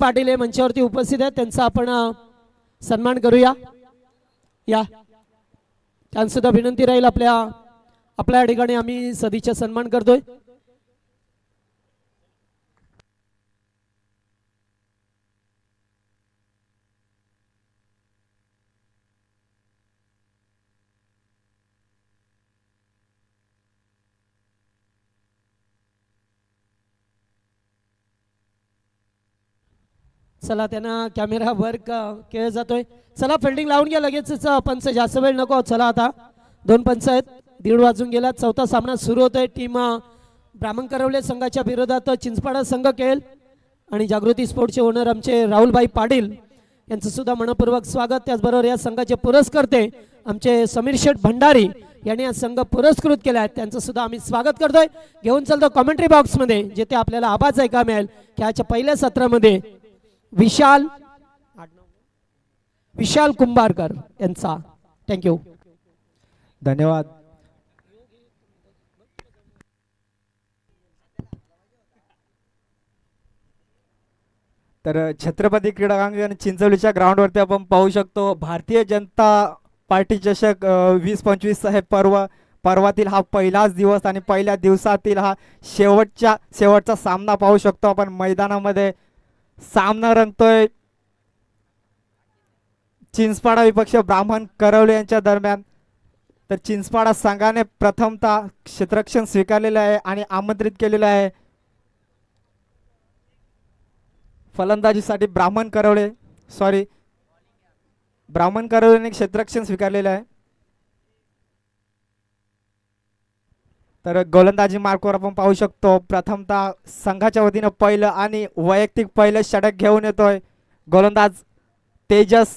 पाटील हे मंचावरती उपस्थित आहेत, त्यांचा आपण सन्मान करूया. या त्यांसुद्धा विनंती राहील, आपल्या ठिकाणी आम्ही सदिच्छा सन्मान करतोय. चला त्यांना कॅमेरा वर्क केला जातोय. चला फिल्डिंग लावून घ्या लगेच, पंच जास्त वेळ नको. चला आता 2 पंच आहेत, 1:30 वाजून गेला. चौथा सामना सुरू होतोय. टीम ब्राह्मण करवले संघाच्या विरोधात चिंचपाडा संघ खेळ आणि जागृती स्पोर्टचे ओनर आमचे राहुलभाई पाटील यांचं सुद्धा मनपूर्वक स्वागत. त्याचबरोबर या संघाचे पुरस्कर्ते आमचे समीर शेठ भंडारी यांनी हा संघ पुरस्कृत केला आहे, त्यांचं सुद्धा आम्ही स्वागत करतोय. घेऊन चालतो कमेंट्री बॉक्स मध्ये, जिथे आपल्याला आवाज ऐका मिळेल की आजच्या पहिल्या सत्रामध्ये विशाल कुंभारकर यांचा. थँक्यू, धन्यवाद. तर छत्रपती क्रीडांगण चिंचवलीच्या ग्राउंडवरती आपण पाहू शकतो भारतीय जनता पार्टी चषक 20-25 हे पर्वातील हा पहिलाच दिवस आणि पहिल्या दिवसातील हा शेवटचा सामना पाहू शकतो आपण. मैदानामध्ये सामना रंगतोय चिंचपाडा विपक्ष ब्राह्मण करवले यांच्या दरम्यान. तर चिंचपाडा संघाने प्रथमतः क्षेत्ररक्षण स्वीकारलेलं आहे आणि आमंत्रित केलेलं आहे. फलंदाजीसाठी ब्राह्मण करवलेने क्षेत्ररक्षण स्वीकारलेलं आहे. तर गोलंदाजी मार्कवर आपण पाहू शकतो प्रथमतः संघाच्या वतीनं पहिलं आणि वैयक्तिक पहिलं षटक घेऊन येतोय गोलंदाज तेजस.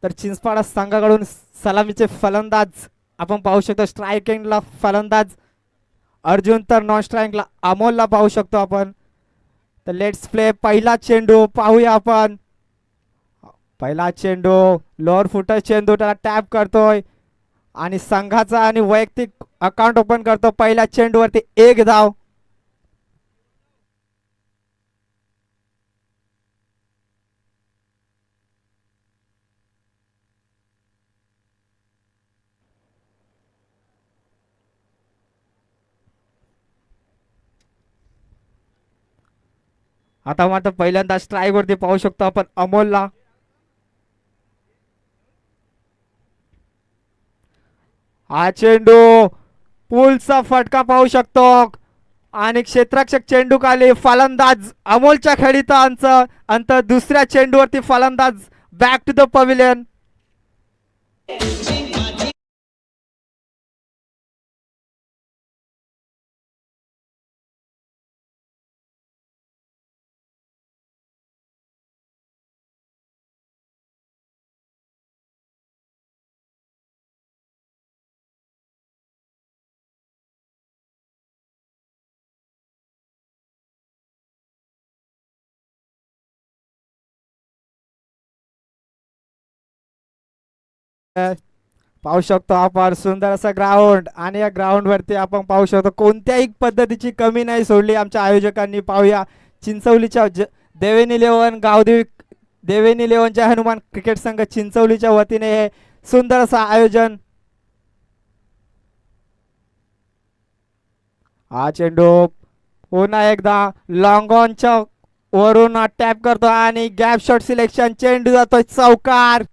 तर चिंचपाडा संघाकडून सलामीचे फलंदाज आपण पाहू शकतो. स्ट्रायकिंगला फलंदाज अर्जुन, तर नॉन स्ट्रायकिंगला अमोलला पाहू शकतो आपण. तर लेट्स प्ले. पहिला चेंडू पाहूया आपण. पहिला चेंडू लोअर फुटर चेंडू, त्याला टॅप करतोय आणि संघाचा आणि वैयक्तिक अकाउंट ओपन करतो. पहिल्या चेंडूवरती 1 धाव. आता मात्र पहिल्यांदा स्ट्राईक वरती पाहू शकतो आपण अमोलला. हा चेंडू पुलचा फटका पाहू शकतो आणि क्षेत्ररक्षक चेंडू खाली. फलंदाज अमोलच्या खेळीत अंतर. दुसऱ्या चेंडूवरती फलंदाज बॅक टू द पवेलियन. पाहू शकतो आपण सुंदर असं ग्राउंड आणि या ग्राउंड वरती आपण पाहू शकतो कोणत्याही पद्धतीची कमी नाही सोडली आमच्या आयोजकांनी. पाहूया चिंचवलीच्या देवेनी लेव्हनच्या हनुमान क्रिकेट संघ चिंचवलीच्या वतीने हे सुंदर असं आयोजन. हा चेंडू पुन्हा एकदा लॉंग ऑनच्या वरून टॅप करतो आणि गॅप शॉट सिलेक्शन. चेंडू जातोय चौकार.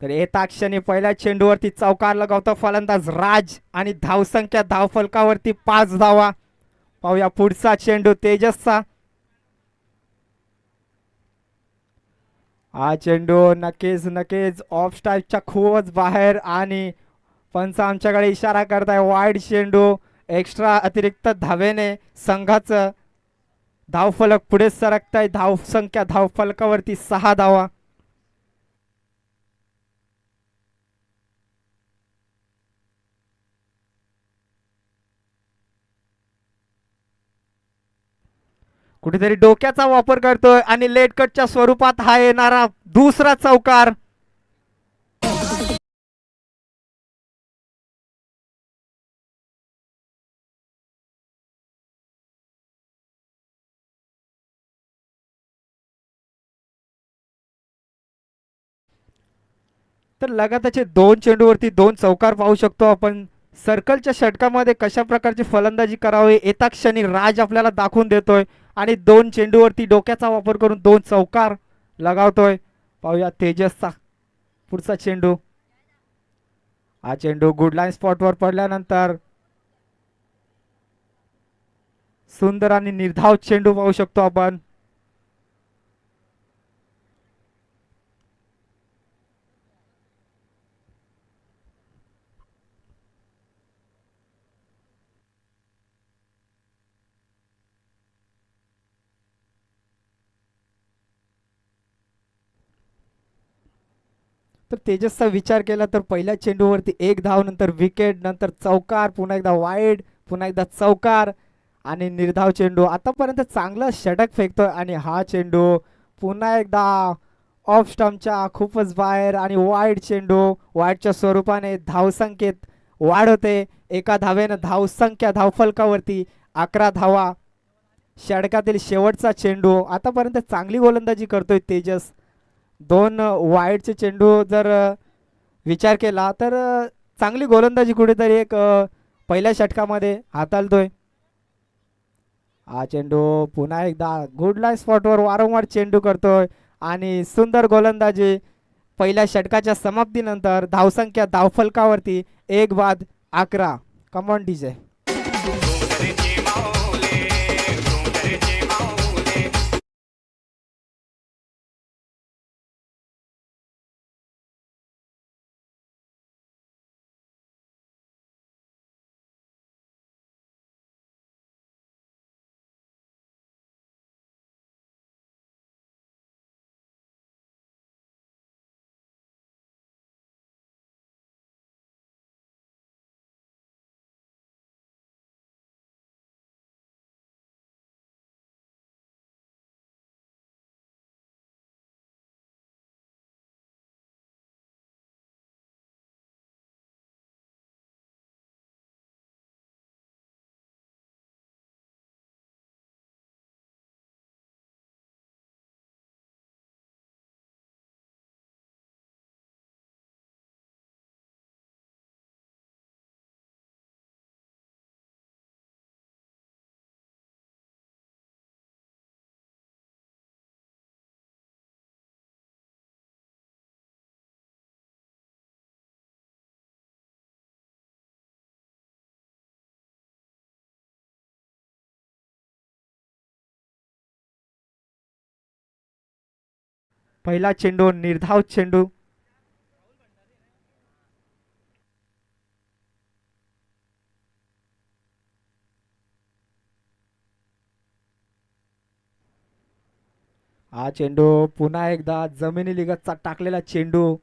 तर येता क्षणी पहिल्या चेंडूवरती चौकार लगावतो फलंदाज राज आणि धावसंख्या धावफलकावरती 5 धावा. पाहूया पुढचा चेंडू तेजसचा. हा चेंडू नक्कीच ऑफ स्टाईलच्या खूपच बाहेर आणि पंच आमच्याकडे इशारा करताय वाईड चेंडू. एक्स्ट्रा अतिरिक्त धावेने संघाचं धावफलक पुढे सरकताय. धावसंख्या धावफलकावरती 6 धावा. कुठेतरी डोक्याचा वापर करतोय आणि लेट कटच्या स्वरूपात हा येणारा दुसरा चौकार. तर लगातारचे 2 चेंडूवरती 2 चौकार पाहू शकतो आपण. सर्कलच्या षटकामध्ये कशा प्रकारची फलंदाजी करावी येता क्षणी राज आपल्याला दाखवून देतोय आणि 2 चेंडूवरती डोक्याचा वापर करून 2 चौकार लगावतोय. पाहूया तेजसचा पुढचा चेंडू. हा चेंडू गुड लाईन स्पॉटवर पडल्यानंतर सुंदर आणि निर्धाव चेंडू पाहू शकतो आपण. तर तेजसचा विचार केला तर पहिल्या चेंडूवरती 1 धाव, नंतर विकेट, नंतर चौकार, पुन्हा एकदा वाईड, पुन्हा एकदा चौकार आणि निर्धाव चेंडू. आतापर्यंत चांगला षटक फेकतोय आणि हा चेंडू पुन्हा एकदा ऑफ स्टंपच्या खूपच बाहेर आणि वाईड चेंडू. वाईडच्या स्वरूपाने धावसंख्येत वाढ होते. 1 धावेनं धावसंख्या धावफलकावरती 11 धावा. षटकातील शेवटचा चेंडू. आतापर्यंत चांगली गोलंदाजी करतोय तेजस. 2 वाईडचे चेंडू जर विचार केला तर चांगली गोलंदाजी कुठेतरी पहिल्या षटकामध्ये हाताळतोय. हा चेंडू पुन्हा एकदा गुड लाईन स्पॉटवर वारंवार चेंडू करतोय आणि सुंदर गोलंदाजी. पहिल्या षटकाच्या समाप्तीनंतर धावसंख्या धावफलकावरती 1 बाद 11. Come on DJ. पहिला चेंडू निर्धाव चेंडू. हा चेंडू पुन्हा एकदा जमिनी लिगतचा टाकलेला चेंडू.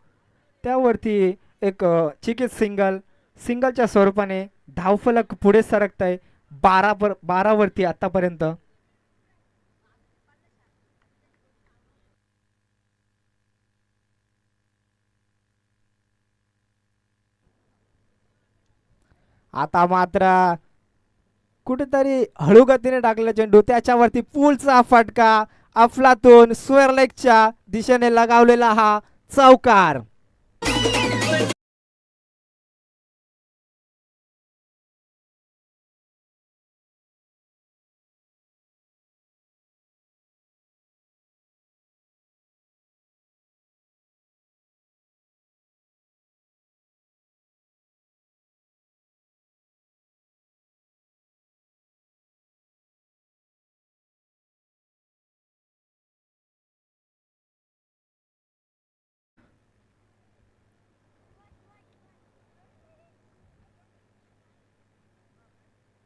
त्यावरती एक चिकित सिंगलच्या स्वरूपाने धावफलक पुढे सरकत आहे 12 वरती आतापर्यंत. आता मात्र कुठेतरी हळू गतीने टाकलेला चेंडू, त्याच्यावरती पूलचा फटका. अफलातून स्क्वेअर लेगच्या दिशेने लगावलेला हा चौकार.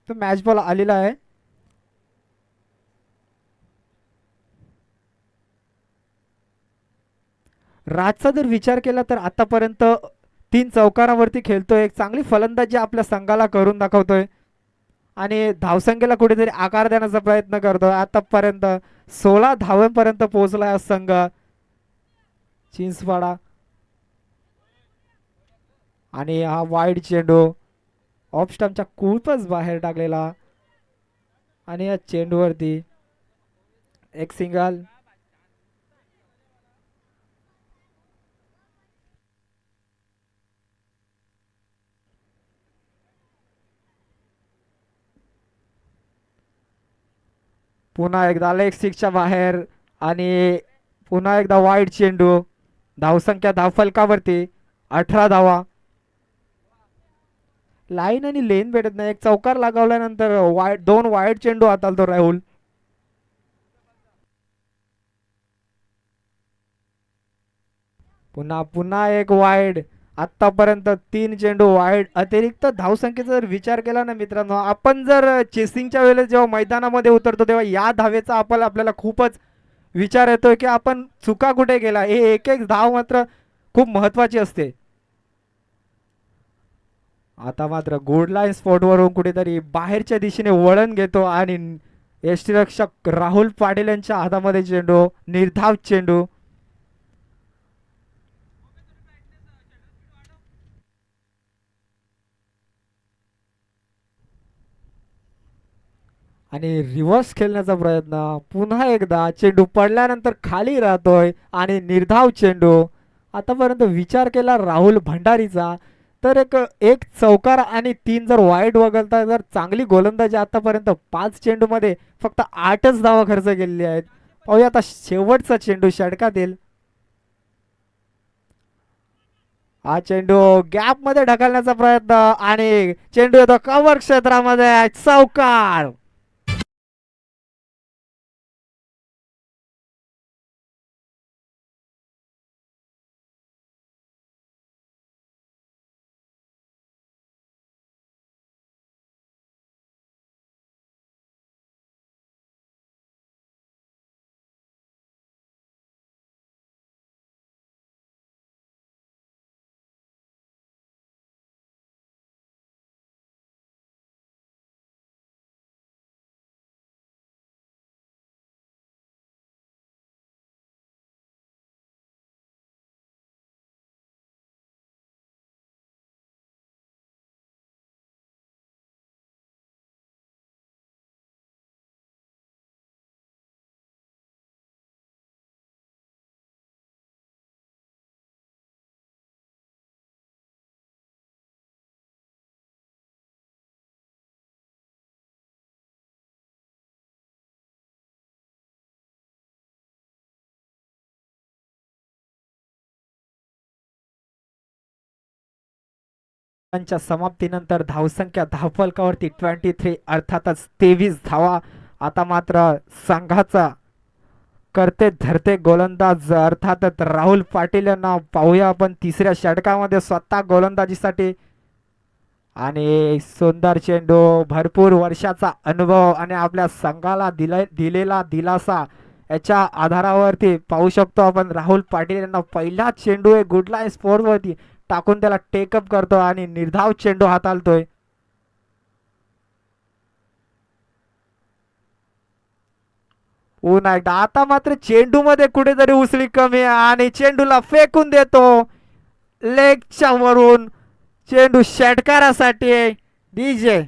तो मॅच बॉल आलेला आहे. राजचा जर विचार केला तर आतापर्यंत 3 चौकारावरती खेळतोय. एक चांगली फलंदाजी आपल्या संघाला करून दाखवतोय आणि धावसंख्येला कुठेतरी आकार देण्याचा प्रयत्न करतोय. आतापर्यंत 16 धावांपर्यंत पोहोचला हा संघ चिंचपाडा. आणि हा वाईड चेंडू ऑफ स्टंपच्या खूपच बाहेर टाकलेला आणि या चेंडूवरती एक सिंगल. पुन्हा एकदा लेग सिक्सच्या बाहेर आणि पुन्हा एकदा वाईड चेंडू. धावसंख्या धावफलकावरती 18 धावा. लाईन आणि लेन भेटत नाही. एक चौकार लगावल्यानंतर वाईड 2 वाईड चेंडू हाताळतो राहुल. पुन्हा पुन्हा एक वाईड. आतापर्यंत 3 चेंडू वाईड. अतिरिक्त धावसंख्येचा जर विचार केला ना मित्रांनो, आपण जर चेसिंगच्या वेळेस जेव्हा मैदानामध्ये उतरतो तेव्हा या धावेचा आपल्याला खूपच विचार येतोय की आपण चुका कुठे केला. हे एक एक धाव मात्र खूप महत्वाची असते. आता मात्र गुड लाईन स्पॉटवरून कुठेतरी बाहेरच्या दिशेने वळण घेतो आणि यष्टीरक्षक राहुल पाटील यांच्या हातामध्ये चेंडू. निर्धाव चेंडू. आणि रिव्हर्स खेळण्याचा प्रयत्न. पुन्हा एकदा चेंडू पडल्यानंतर खाली राहतोय आणि निर्धाव चेंडू. आतापर्यंत विचार केला राहुल भंडारीचा तर एक एक चौकार आणि 3 जर वाईड वगळता जर चांगली गोलंदाजी आतापर्यंत 5 चेंडूमध्ये फक्त 8च धावा खर्च केलेली आहेत. पाहूया आता शेवटचा चेंडू षटकातील. हा चेंडू गॅप मध्ये ढकलण्याचा प्रयत्न आणि चेंडू येतो कव्हर क्षेत्रामध्ये. चौकार. च्या समाप्तीनंतर धावसंख्या धावफलकावरती 23 अर्थातच 23 धावा. आता मात्र संघाचा करते धरते गोलंदाज अर्थातच राहुल पाटील यांना पाहूया आपण तिसऱ्या षटकामध्ये स्वतः गोलंदाजीसाठी. आणि सुंदर चेंडू. भरपूर वर्षाचा अनुभव आणि आपल्या संघाला दिलेला दिलासा याच्या आधारावरती पाहू शकतो आपण राहुल पाटील यांना पहिला चेंडू आहे गुड लाईन स्पोर्टवरती टाकून त्याला टेकअप करतो आणि निर्धाव चेंडू हाताळतोय. पुन्हा एकदा. आता मात्र चेंडू मध्ये कुठेतरी उसळी कमी आणि चेंडूला फेकून देतो लेगच्या वरून. चेंडू षटकारासाठी. डीजे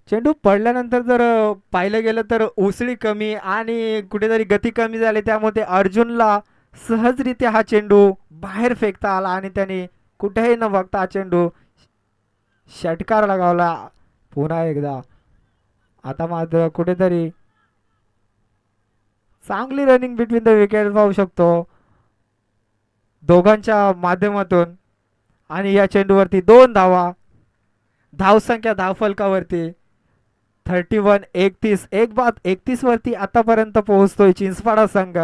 चेंडू पडल्यानंतर जर पाहिलं गेलं तर उसळी कमी आणि कुठेतरी गती कमी झाली त्यामुळे अर्जुनला सहजरित्या हा चेंडू बाहेर फेकता आला आणि त्याने कुठेही न बघता हा चेंडू षटकार लगावला. पुन्हा एकदा. आता मात्र कुठेतरी चांगली रनिंग बिटवीन द विकेट पाहू शकतो दोघांच्या माध्यमातून. आणि या चेंडूवरती 2 धावा. धावसंख्या धावफलकावरती 31-31. एक बाद 31 वरती आतापर्यंत पोहोचतोय चिंचपाडा संघ.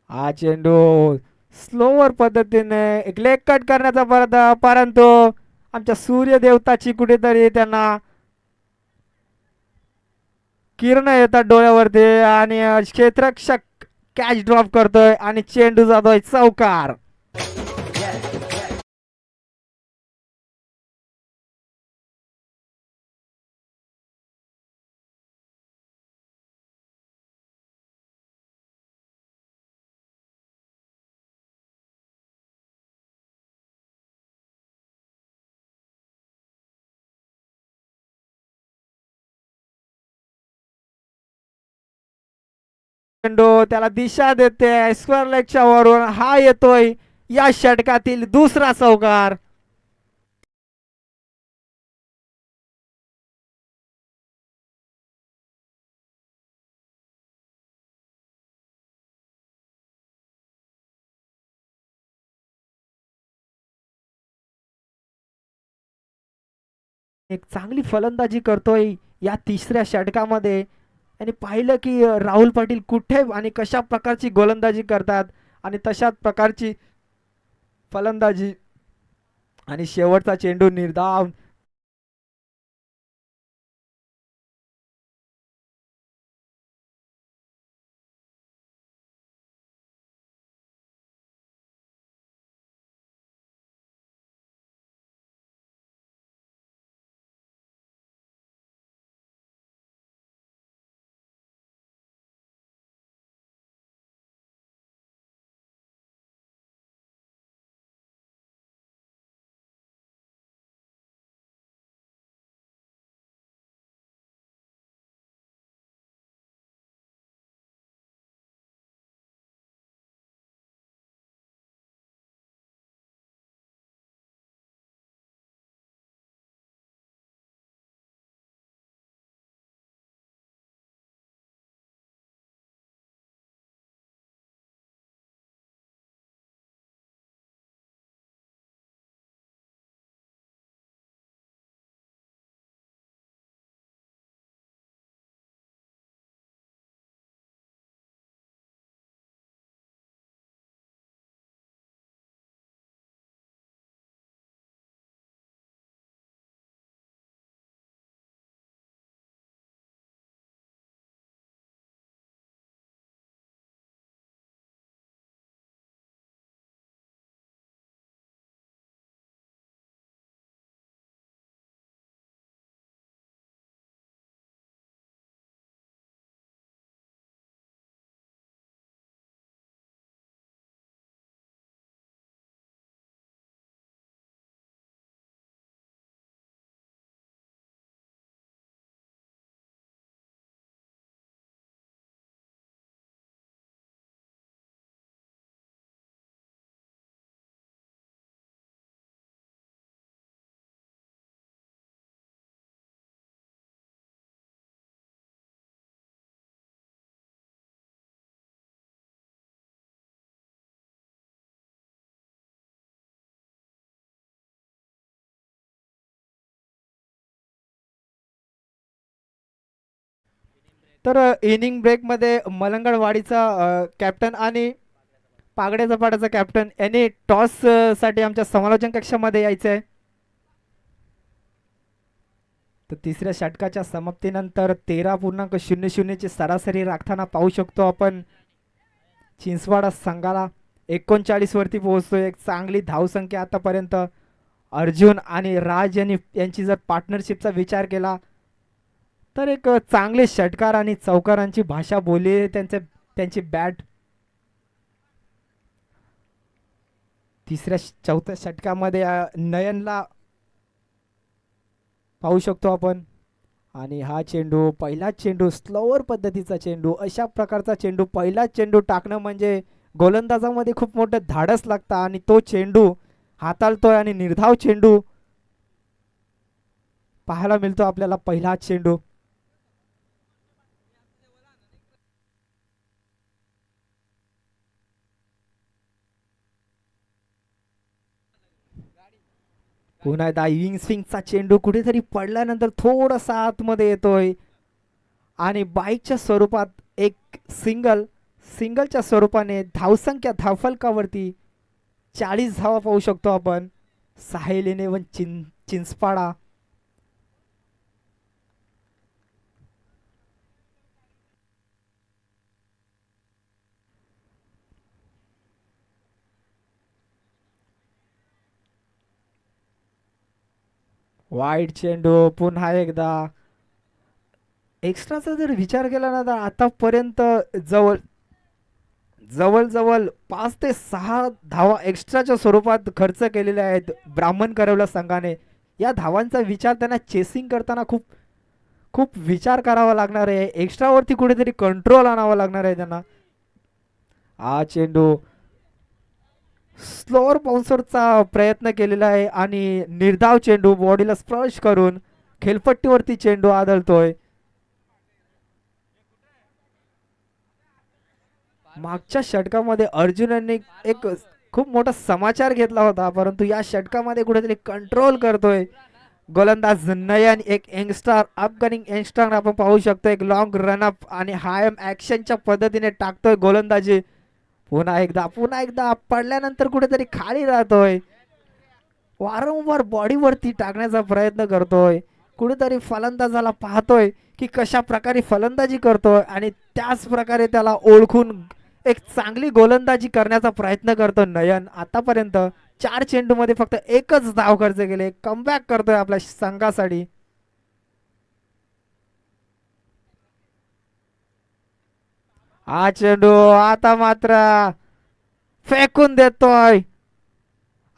हा चेंडू स्लोवर पद्धतीने एक लेग कट करण्याचा परंतु आमच्या सूर्यदेवताची कुठेतरी त्यांना किरण येतात डोळ्यावरती आणि क्षेत्ररक्षक कॅच ड्रॉप करतोय आणि चेंडू जातोय चौकार. चेंडू त्याला दिशा देते स्क्वेअर लेगच्या वरून हा येतोय या षटकातील दुसरा चौकार. एक चांगली फलंदाजी करतोय या तिसऱ्या षटकामध्ये आणि पाहिलं की राहुल पाटील कुठे आणि कशा प्रकारची गोलंदाजी करतात आणि तशाच प्रकारची फलंदाजी आणि शेवटचा चेंडू निर्धाव. तर इनिंग ब्रेकमध्ये मलंगडवाडीचा कॅप्टन आणि पागड्या झपाट्याचा कॅप्टन यांनी टॉस साठी आमच्या समालोचन कक्षामध्ये यायचं आहे. तर तिसऱ्या षटकाच्या समाप्तीनंतर 13.00 ची सरासरी राखताना पाहू शकतो आपण चिंचवाडा संघाला 39 वरती पोहोचतोय. एक चांगली धावसंख्या आतापर्यंत. अर्जुन आणि राज यांची जर पार्टनरशिपचा विचार केला तर एक चांगले षटकार आणि चौकारांची भाषा बोलली त्यांची बॅट. तिसऱ्या चौथ्या षटकामध्ये नयनला पाहू शकतो आपण आणि हा चेंडू पहिला चेंडू स्लोवर पद्धतीचा चेंडू. अशा प्रकारचा चेंडू पहिला चेंडू टाकणं म्हणजे गोलंदाजामध्ये खूप मोठं धाडस लागतं आणि तो चेंडू हाताळतोय आणि निर्धाव चेंडू पाहायला मिळतो आपल्याला. पहिला चेंडू पुन्हा एकदा विंग स्विंगचा चेंडू कुठेतरी पडल्यानंतर थोडासा आतमध्ये येतोय आणि बाईकच्या स्वरूपात एक सिंगल सिंगलच्या स्वरूपाने धावसंख्या धावफलकावरती 40 धावा पाहू शकतो आपण. साहिल इलेव्हन चिंचपाडा. वाईट चेंडू पुन्हा एकदा. एक्स्ट्राचा जर विचार केला ना तर आतापर्यंत जवळ जवळजवळ 5 ते 6 धावा एक्स्ट्राच्या स्वरूपात खर्च केलेल्या आहेत ब्राह्मण करवला संघाने. या धावांचा विचार त्यांना चेसिंग करताना खूप खूप विचार करावा लागणार आहे. एक्स्ट्रावरती कुठेतरी कंट्रोल आणावा लागणार आहे त्यांना. हा चेंडू स्लोअर बाउन्सरचा प्रयत्न केलेला आहे आणि निर्धाव चेंडू बॉडीला स्पर्श करून खेळपट्टीवरती चेंडू आदळतोय. मागच्या षटकामध्ये अर्जुनने एक खूप मोठा समाचार घेतला होता, परंतु या षटकामध्ये कुठेतरी कंट्रोल करतोय गोलंदाज नयन. एक यंगस्टर अपकमिंग यंगस्टर आपण पाहू शकतो. एक लॉंग रनअप आणि हाय ॲक्शनच्या पद्धतीने टाकतोय गोलंदाजी. पुन्हा एकदा पडल्यानंतर कुठेतरी खाली राहतोय. वारंवार बॉडीवरती टाकण्याचा प्रयत्न करतोय. कुठेतरी फलंदाजाला पाहतोय की कशा प्रकारे फलंदाजी करतोय आणि त्याच प्रकारे त्याला ओळखून एक चांगली गोलंदाजी करण्याचा प्रयत्न करतो नयन. आतापर्यंत 4 चेंडूमध्ये फक्त एकच धाव खर्च केले. कमबॅक करतोय आपल्या संघासाठी. हा चेंडू आता मात्र फेकून देतोय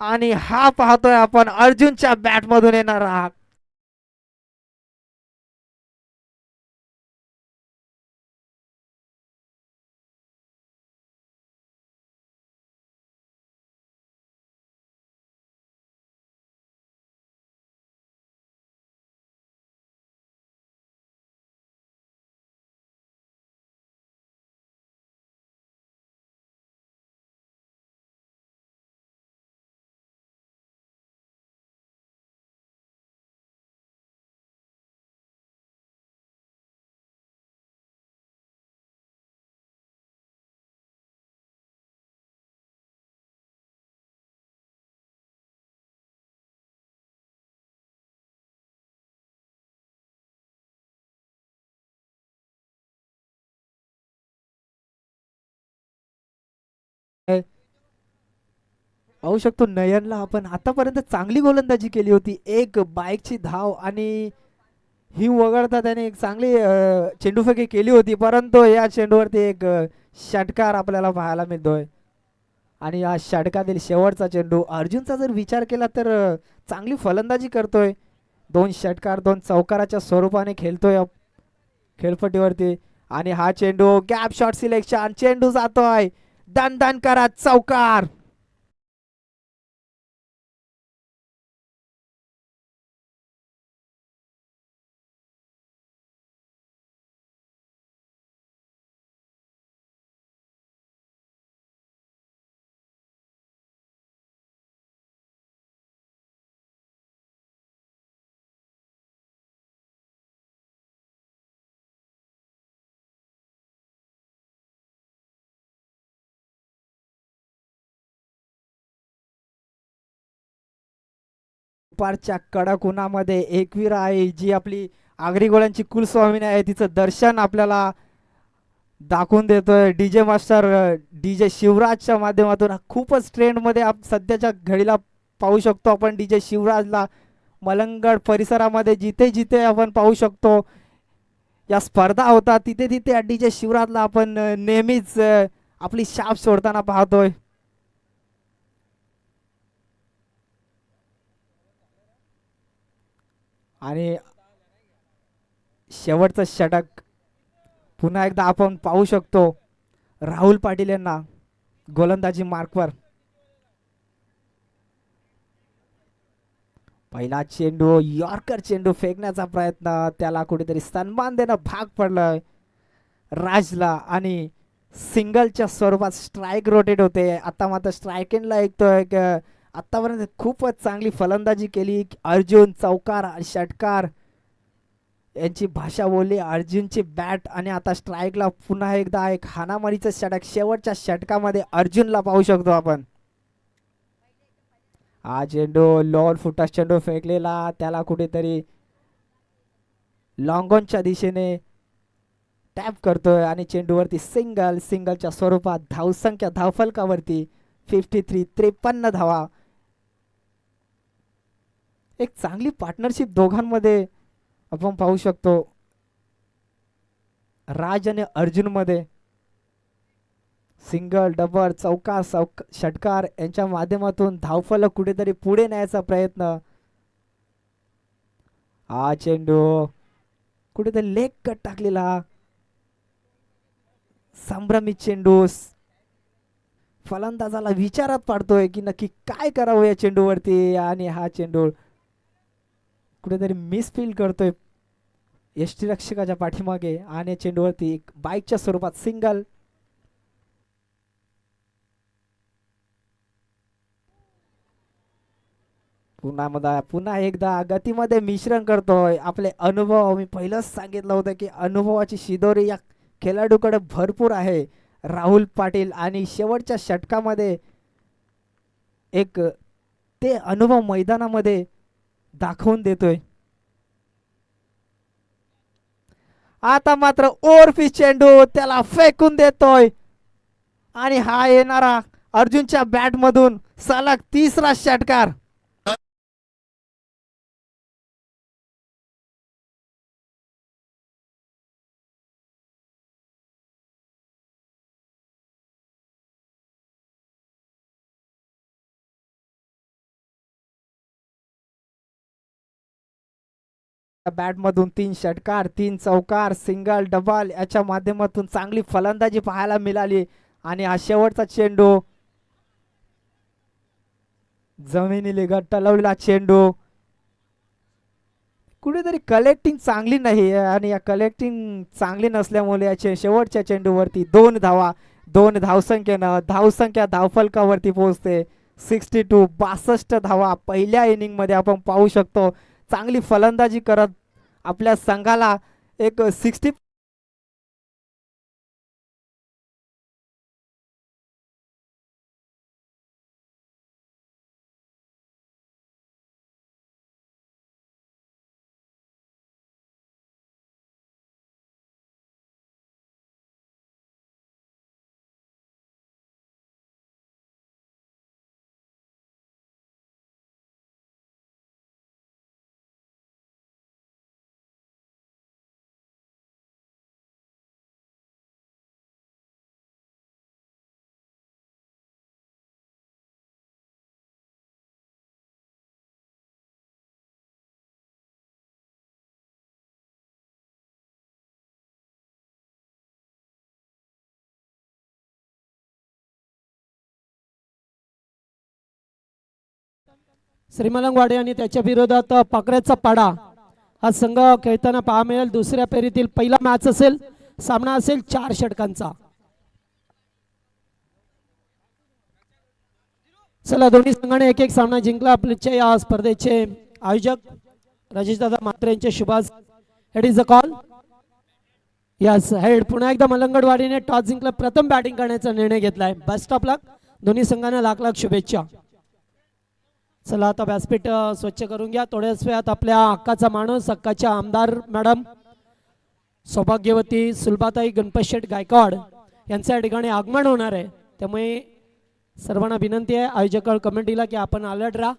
आणि हा पाहतोय आपण अर्जुनच्या बॅट मधून येणारा पाहू शकतो. नयनला आपण आतापर्यंत चांगली गोलंदाजी केली होती. एक बाईकची धाव आणि ही वगळता त्याने एक चांगली चेंडूफेकी केली होती, परंतु या चेंडूवरती एक षटकार आपल्याला पाहायला मिळतोय. आणि या षटकातील शेवटचा चेंडू अर्जुनचा जर विचार केला तर चांगली फलंदाजी करतोय. 2 षटकार 2 चौकाराच्या स्वरूपाने खेळतोय खेळपट्टीवरती. आणि हा चेंडू गॅप शॉट सिलेक्शन. चेंडू जातोय दन दन करत चौकार. दुपारच्या कडक उन्हामध्ये एकवीर आहे जी आपली आगरी गोळ्यांची कुलस्वामिनी आहे, तिचं दर्शन आपल्याला दाखवून देतोय डीजे मास्टर डीजे शिवराजच्या माध्यमातून. खूपच ट्रेंडमध्ये सध्याच्या घडीला पाहू शकतो आपण डीजे शिवराजला. मलंगड परिसरामध्ये जिथे जिथे आपण पाहू शकतो या स्पर्धा होतात तिथे तिथे डीजे शिवराजला आपण नेहमीच आपली छाप सोडताना पाहतोय. आणि शेवटचं षटक पुन्हा एकदा आपण पाहू शकतो राहुल पाटील यांना गोलंदाजी मार्कवर. पहिला चेंडू यॉर्कर चेंडू फेकण्याचा प्रयत्न, त्याला कुठेतरी सन्मान देणं भाग पडलं राजला आणि सिंगलच्या स्वरूपात स्ट्राईक रोटेट होते. आता मात्र स्ट्राईक एंडला ऐकतोय. आतापर्यंत खूपच चांगली फलंदाजी केली अर्जुन. चौकार षटकार यांची भाषा बोलली. अर्जुनची बॅट आणि आता स्ट्राईकला पुन्हा एकदा एक हाणामारीचं षटक. शेवटच्या षटकामध्ये अर्जुनला पाहू शकतो आपण. हा चेंडू लोअर फुटा चेंडू फेकलेला, त्याला कुठेतरी लॉंगॉनच्या दिशेने टॅप करतोय आणि चेंडूवरती सिंगलच्या स्वरूपात धावसंख्या धावफलकावरती 53, 53 धावा. एक चांगली पार्टनरशिप दोघांमध्ये आपण पाहू शकतो. राज आणि अर्जुन मध्ये सिंगल डबल षटकार यांच्या माध्यमातून धावफलक कुठेतरी पुढे न्यायचा प्रयत्न. हा चेंडू कुठेतरी लेग कट टाकलेला, संभ्रमित चेंडू फलंदाजाला विचारात पाडतोय की नक्की काय करावं या चेंडूवरती. आणि हा चेंडू कुठेतरी मिसफील करतोय यष्टीरक्षकाच्या पाठीमागे आणि चेंडूवरती एक बाईकच्या स्वरूपात सिंगल. पुन्हा एकदा गतीमध्ये मिश्रण करतोय. आपले अनुभव, मी पहिलंच सांगितलं होतं की अनुभवाची शिदोरी या खेळाडूकडे भरपूर आहे, राहुल पाटील. आणि शेवटच्या षटकामध्ये एक ते अनुभव मैदानामध्ये दाखवून देतोय. आता मात्र ओव्हरपिच चेंडू त्याला फेकून देतोय आणि हा येणारा अर्जुनच्या बॅट मधून सलग तिसरा षटकार. बॅट मधून 3 षटकार, 3 चौकार, सिंगल डबल याच्या माध्यमातून चांगली फलंदाजी पाहायला मिळाली. आणि हा शेवटचा चेंडू जमिनीला गट्टलवलेला चेंडू. कुठेतरी कलेक्टिंग चांगली नाही आणि या कलेक्टिंग चांगली नसल्यामुळे या शेवटच्या चेंडूवरती 2 धावा, 2 धावसंख्येनं धावसंख्या धावफलकावरती पोहोचते 62. 62 धावा पहिल्या इनिंग मध्ये आपण पाहू शकतो. चांगली फलंदाजी करत आपल्या संघाला एक 60श्रीमलंगवाडे आणि त्याच्या विरोधात पाकऱ्याचा पाडा हा संघ खेळताना पाहा मिळेल. दुसऱ्या फेरीतील पहिला मॅच असेल, सामना असेल 4 षटकांचा. चला, दोन्ही संघाने एक एक सामना जिंकला. आपल्या या स्पर्धेचे आयोजक राजेश दादा म्हात्रे यांचे शुभास head is the call. Yes head. पुन्हा एकदा मलंगडवाडीने टॉस जिंकला, प्रथम बॅटिंग करण्याचा निर्णय घेतलाय. बेस्ट ऑफ लक दोन्ही संघांना. लाख लाख शुभेच्छा. चला आता व्यासपीठ स्वच्छ करून घ्या. थोड्याच वेळात आपल्या हक्काचा माणूस, हक्काच्या आमदार मॅडम सौभाग्यवती सुलभाताई गणपत शेठ गायकवाड यांच्या ठिकाणी आगमन होणार आहे. त्यामुळे सर्वांना विनंती आहे आयोजक कमिटीला की आपण अलर्ट राहा.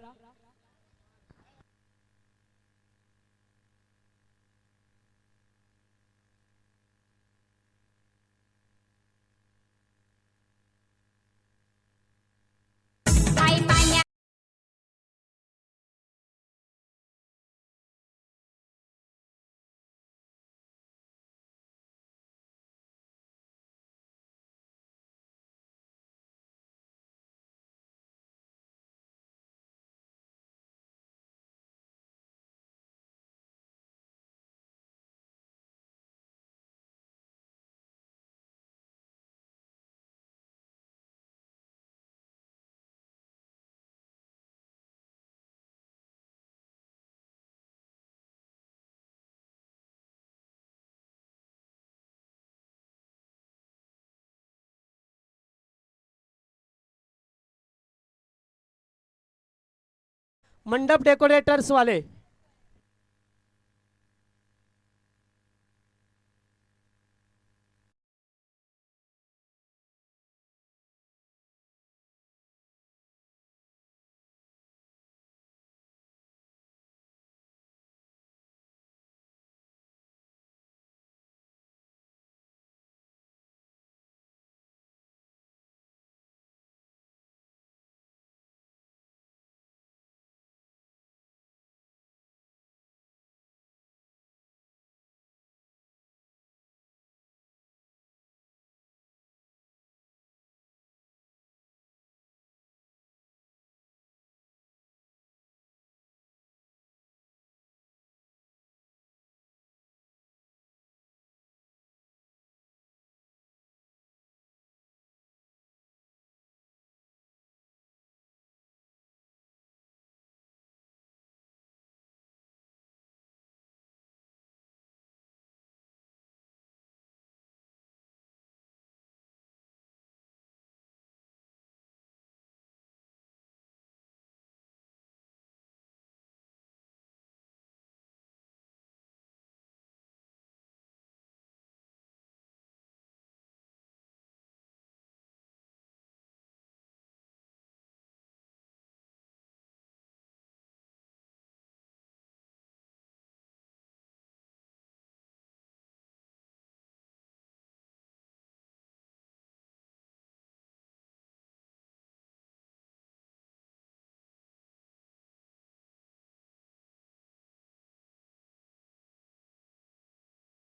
मंडप डेकोरेटर्स वाले.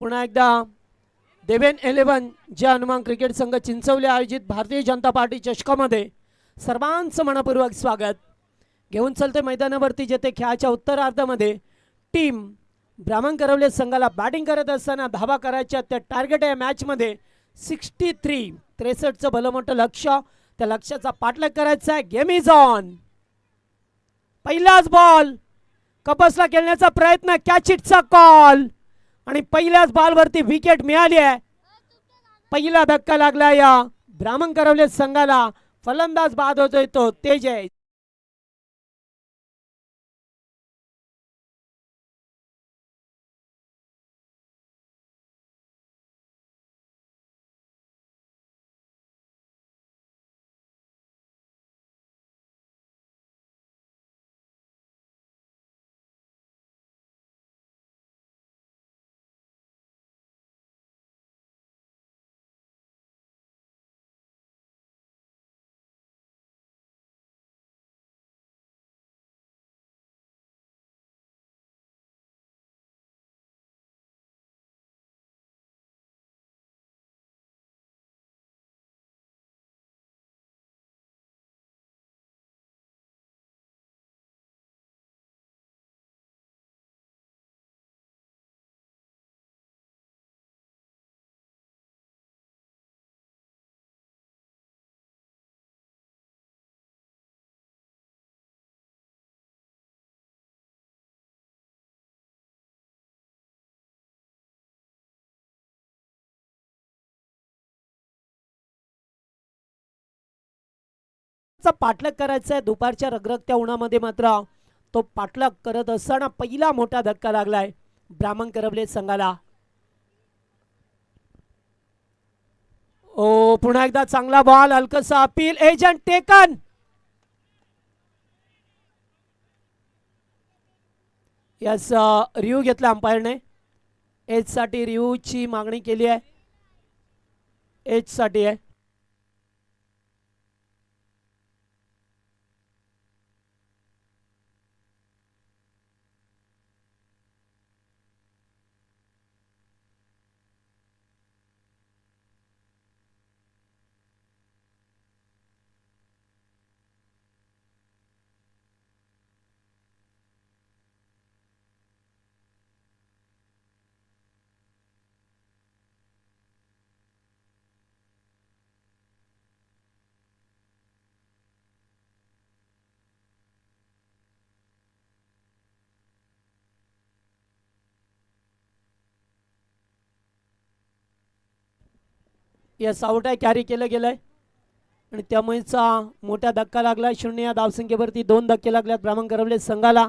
पुन्हा एकदा देवेन 11 जे हनुमान क्रिकेट संघ चिंचवली आयोजित भारतीय जनता पार्टी चषकामध्ये सर्वांचं मनपूर्वक स्वागत. घेऊन चलते मैदानावरती जेथे खेळाच्या उत्तरार्धामध्ये टीम ब्राह्मण करवले संघाला बॅटिंग करत असताना धावा करायच्या त्या टार्गेट आहे मॅचमध्ये 63 भलं मोठं लक्ष. त्या लक्ष्याचा पाठलाग करायचा आहे. Game is on. पहिलाच बॉल कपसला खेळण्याचा प्रयत्न, कॅच इटचा कॉल आणि पहिल्याच बॉलवरती विकेट मिळाली आहे. पहिला धक्का लागला या ब्राह्मण करवले संघाला. फलंदाज बाद होतोय तो तेज आहे. पाठलाग करायचा आहे. दुपारच्या रगरगत्या उन्हामध्ये मात्र तो पाठलाग करत असताना पहिला मोठा धक्का लागलाय ब्राह्मण करवले संघाला. ओ पुन्हा एकदा चांगला बॉल, हलकसा appeal, edge and taken. Yes review घेतला अंपायरने. एज साठी रिव्ह्यूची मागणी केली आहे. एज साठी आहे. यस आउट आहे. कॅरी केलं गेलंय. आणि त्यामुळेच मोठा धक्का लागला. 0 या धावसंख्येवरती 2 धक्के लागल्यात ब्राह्मण करवले संघाला.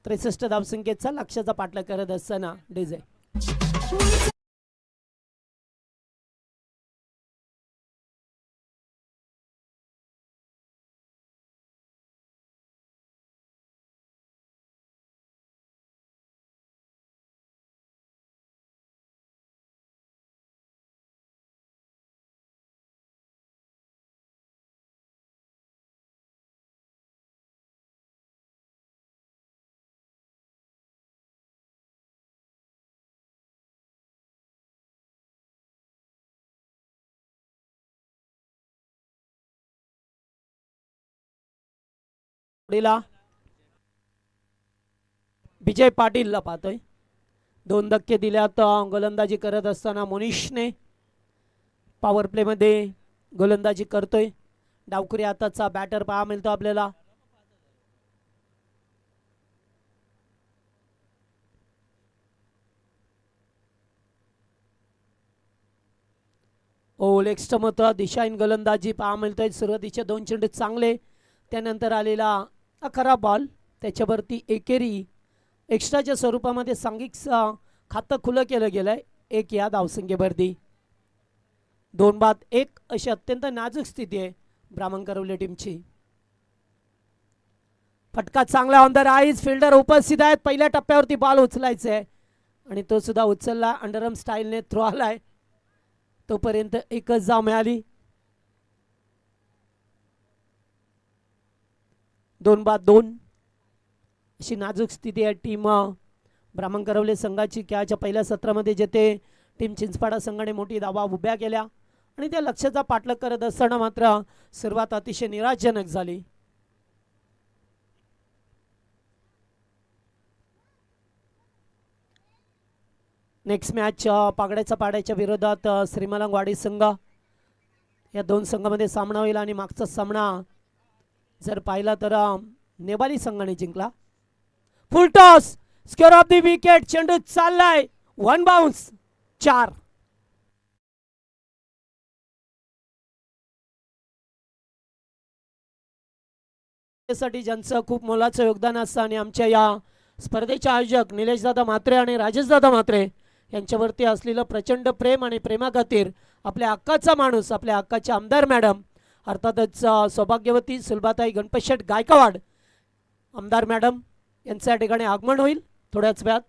63 धावसंख्येचा लक्ष्याचा पाठलाग करत असताना डीजे विजय पाटीलला पाहतोय. 2 धक्के दिल्यात गोलंदाजी करत असताना मोनिशने. पॉवर प्ले मध्ये गोलंदाजी करतोय. डावखुरी हाताचा बॅटर पहा मिळतो आपल्याला. लेग स्टंप होता. दिशाहीन गोलंदाजी पहा मिळतोय. सुरुवातीचे 2 चेंडू चांगले, त्यानंतर आलेला खराब बॉल, त्याच्यावरती एकेरी एक्स्ट्राच्या स्वरूपामध्ये सांघिक खातं खुलं केलं गेलंय. 1 या धावसंख्येवरती 2 बाद 1 अशी अत्यंत नाजूक स्थिती आहे ब्राह्मण करवले टीमची. फटका चांगला ऑन द राईज. फिल्डर उपस्थित आहेत. पहिल्या टप्प्यावरती बॉल उचलायचा आहे आणि तो सुद्धा उचलला. अंडरआर्म स्टाईलने थ्रो आलाय. तोपर्यंत एकच धाव मिळाली. 2 बाद 2 अशी नाजूक स्थिती आहे टीम ब्राह्मण करवले संघाची. खेळाच्या पहिल्या सत्रामध्ये जेथे टीम चिंचपाडा संघाने मोठी धावा उभ्या केल्या आणि त्या लक्ष्याचा पाठलाग करत असताना मात्र सुरुवात अतिशय निराशजनक झाली. नेक्स्ट मॅच पागड्याच्या पाड्याच्या विरोधात श्रीमलंगवाडी संघ. या 2 संघामध्ये सामना होईल आणि मागचा सामना जर पाहिला तर नेवाली संघाने जिंकला. फुल toss, square off the wicket. चेंडू चाललाय. 1 बाउन्स 4. साठी ज्यांचं खूप मोलाचं योगदान असतं आणि आमच्या या स्पर्धेचे आयोजक निलेशदादा म्हात्रे आणि राजेशदादा म्हात्रे यांच्यावरती असलेलं प्रचंड प्रेम आणि प्रेमाखातीर आपल्या हक्काचा माणूस, आपल्या हक्काचे आमदार मॅडम, अर्थातच सौभाग्यवती सुलभाताई गणपतशेठ गायकवाड आमदार मॅडम यांचं या ठिकाणी आगमन होईल थोड्याच वेळात.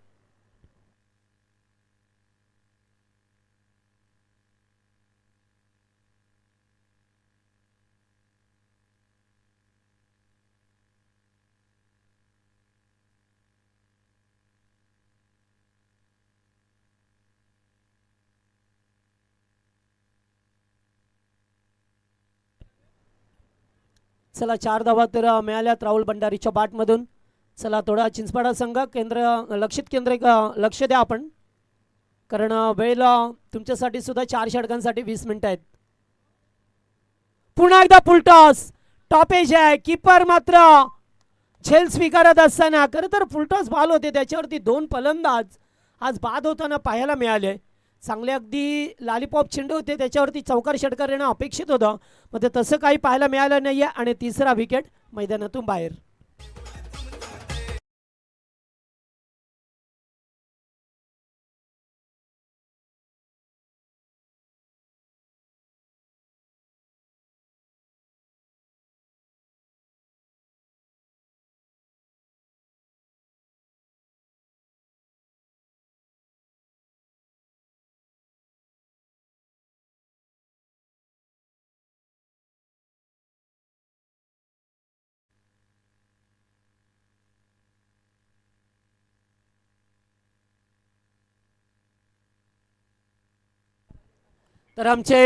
चला 4 धावा तर मिळाल्यात राहुल भंडारीच्या बॅटमधून. चला थोडा चिंचपाडा संघ लक्षित केंद्र लक्ष द्या आपण, कारण वेळ तुमच्यासाठी सुद्धा 4 षटकांसाठी 20 मिनिटं आहेत. पुन्हा एकदा फुल टॉस. टॉपेज आहे. कीपर मात्र झेल स्वीकारत असताना, खरं तर फुल टॉस बॉल होते त्याच्यावरती 2 फलंदाज आज बाद होताना पाहायला मिळाले. चांगले अगदी लॉलीपॉप चेंडू होते, त्याच्यावरती चौकार षटकार येणं अपेक्षित होतं, मग तसं काही पाहायला मिळालं नाहीये आणि तिसरा विकेट मैदानातून बाहेर. तर आमचे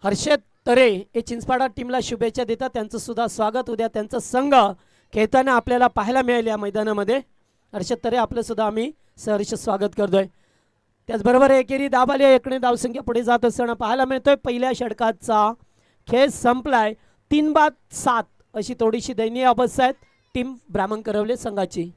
हर्षद तरे हे चिंचपाडा टीमला शुभेच्छा देतात. त्यांचं सुद्धा स्वागत. उद्या त्यांचा संघ खेळताना आपल्याला पाहायला मिळेल या मैदानामध्ये. हर्षद तरे आपलं सुद्धा आम्ही सहर्ष स्वागत करतोय. त्याचबरोबर एकेरी दाबाली एकणे धावसंख्या पुढे जात असताना पाहायला मिळतोय. पहिल्या षटकाचा खेळ संपलाय. 3 बाद 7 अशी थोडीशी दयनीय अवस्था आहे टीम ब्राह्मण करवले संघाची.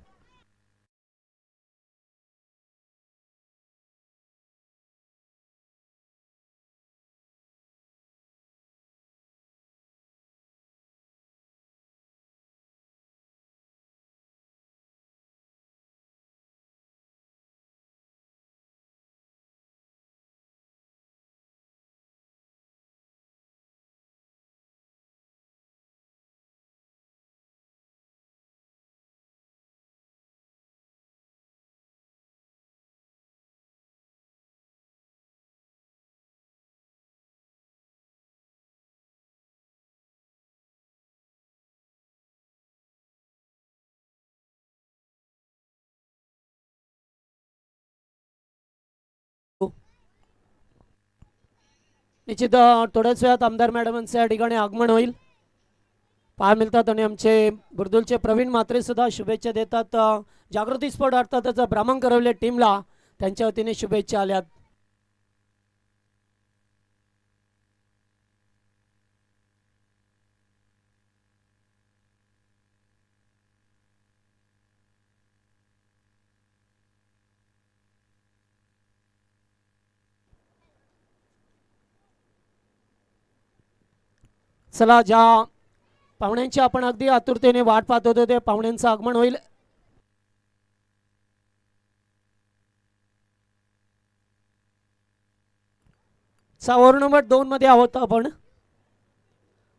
निश्चित थोड्याच वेळात आमदार मॅडमांचं या ठिकाणी आगमन होईल पाहा मिळतात आणि आमचे बुर्दुलचे प्रवीण म्हात्रे सुद्धा शुभेच्छा देतात जागृती स्पोर्ट अर्थातच ब्राह्मण करवले टीमला त्यांच्या वतीने शुभेच्छा आल्यात. चला ज्या पाहुण्यांची आपण अगदी आतुरतेने वाट पाहत होतो ते पाहुण्यांचं आगमन होईल. ओव्हर नंबर 2 मध्ये आहोत आपण.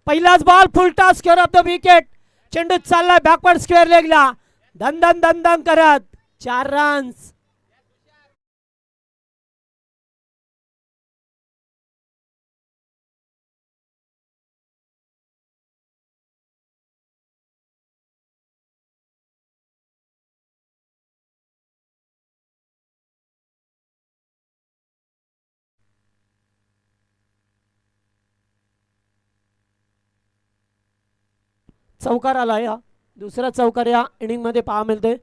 पहिलाच बॉल फुलटा स्क्वेअर ऑफ द विकेट. चेंडू चालला बॅकवर्ड स्क्वेअर लेगला दन दन दन दन करत 4 रन्स. चौकार आला या दुसरा चौकार या इनिंग मध्ये पहा मिळतोय.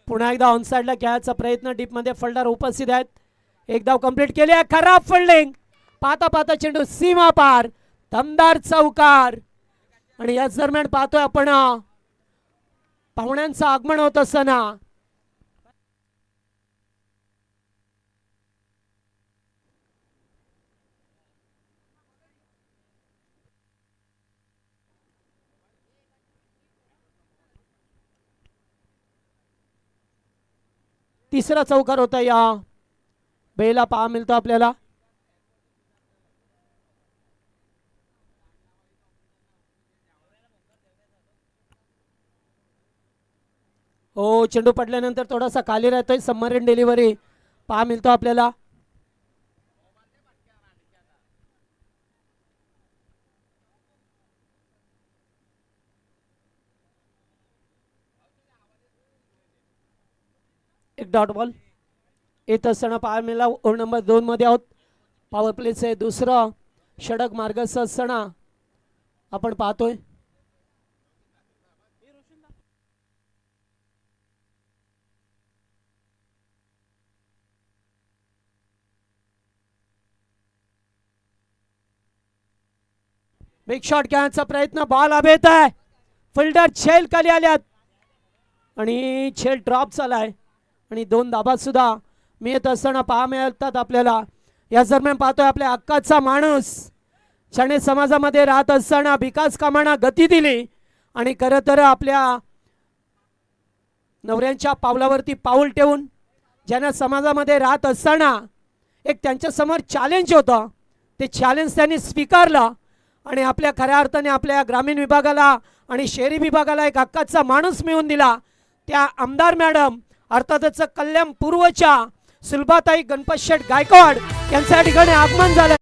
पुन्हा एकदा ऑन साइडला खेळायचा प्रयत्न डीप मध्ये फल्डर उपस्थित आहेत. एक धाव कंप्लीट केली आहे. खराब फिल्डिंग पाहता पाहता चेंडू सीमा पार दमदार चौकार. आणि याच दरम्यान पाहतोय आपण पाहुण्यांचं आगमन होत असताना तिसरा चौकार होता या बेला पहा मिळतो आपल्याला. हो चेंडू पडल्यानंतर थोडासा खाली राहतोय. सबमरीन डिलिव्हरी पहा मिळतो आपल्याला. एक डॉट बॉल येत असताना पहा मिळाला. ओव्हर नंबर 2 मध्ये आहोत. पॉवर प्लेचे दुसरं षटक मार्गस्थ असताना आपण पाहतोय. बिग शॉट खेळण्याचा प्रयत्न बॉल अभेत आहे. फिल्डर छेल खाली आल्यात आणि छेल ड्रॉप झालाय आणि 2 धाबा सुद्धा मिळत असताना पहा मिळतात आपल्याला. या दरम्यान पाहतोय आपल्या हक्काचा माणूस ज्याने समाजामध्ये राहत असताना विकास कामांना गती दिली आणि खरं तर आपल्या नवऱ्यांच्या पावलावरती पाऊल ठेवून ज्यांना समाजामध्ये राहत असताना एक त्यांच्या समोर चॅलेंज होतं ते चॅलेंज त्यांनी स्वीकारलं आणि आपल्या खऱ्या अर्थाने आपल्या ग्रामीण विभागाला आणि शहरी विभागाला एक हक्काचा माणूस मिळवून दिला. त्या आमदार मॅडम अर्थातच कल्याण पूर्वच्या सुलभाताई गणपत शेठ गायकवाड यांच्या ठिकाणी आगमन झालं.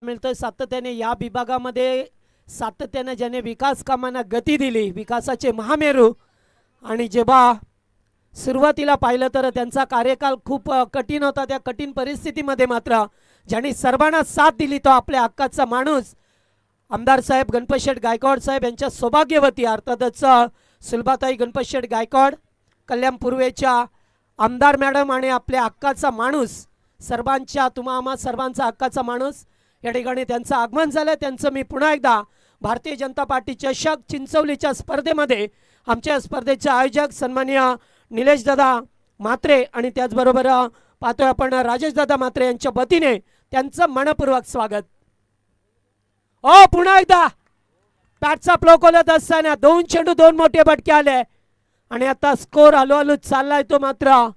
मिळतोय सातत्याने या विभागामध्ये सातत्याने ज्याने विकास कामांना गती दिली विकासाचे महामेरू. आणि जेव्हा सुरुवातीला पाहिलं तर त्यांचा कार्यकाल खूप कठीण होता. त्या कठीण परिस्थितीमध्ये मात्र ज्यांनी सर्वांना साथ दिली तो आपल्या हक्काचा माणूस आमदार साहेब गणपत शेठ गायकवाड साहेब यांच्या सौभाग्यवती अर्थातच सुलभाताई गणपत शेठ गायकवाड कल्याण पूर्वेच्या आमदार मॅडम आणि आपल्या हक्काचा माणूस सर्वांच्या तुम्हा सर्वांचा हक्काचा माणूस या ठिकाणी त्यांचं आगमन झालं. त्यांचं मी पुन्हा एकदा भारतीय जनता पार्टी चषक चिंचवलीच्या स्पर्धेमध्ये आमच्या स्पर्धेचे आयोजक सन्माननीय निलेश दादा म्हात्रे आणि त्याचबरोबर पाहतोय आपण राजेश दादा म्हात्रे यांच्या वतीने त्यांचं मनपूर्वक स्वागत. ओ पुन्हा एकदा बॅटचा फ्लो खोलत असताना 2 चेंडू 2 मोठे फटके आले आणि आता स्कोर हळूहळू चाललाय तो मात्र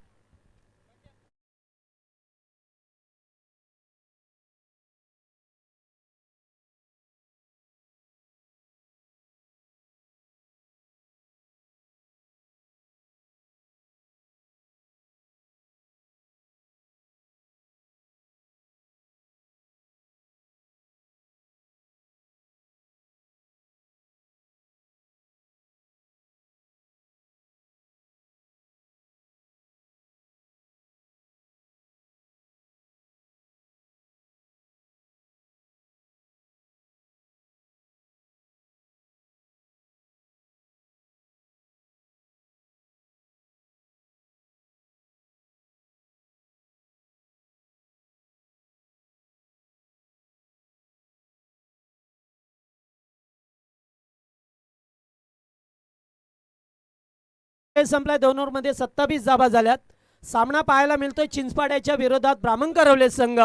संपलाय. 2 ओव्हरमध्ये 27 धावा झाल्यात. सामना पाहायला मिळतोय चिंचपाड्याच्या विरोधात ब्राह्मण करवले संघ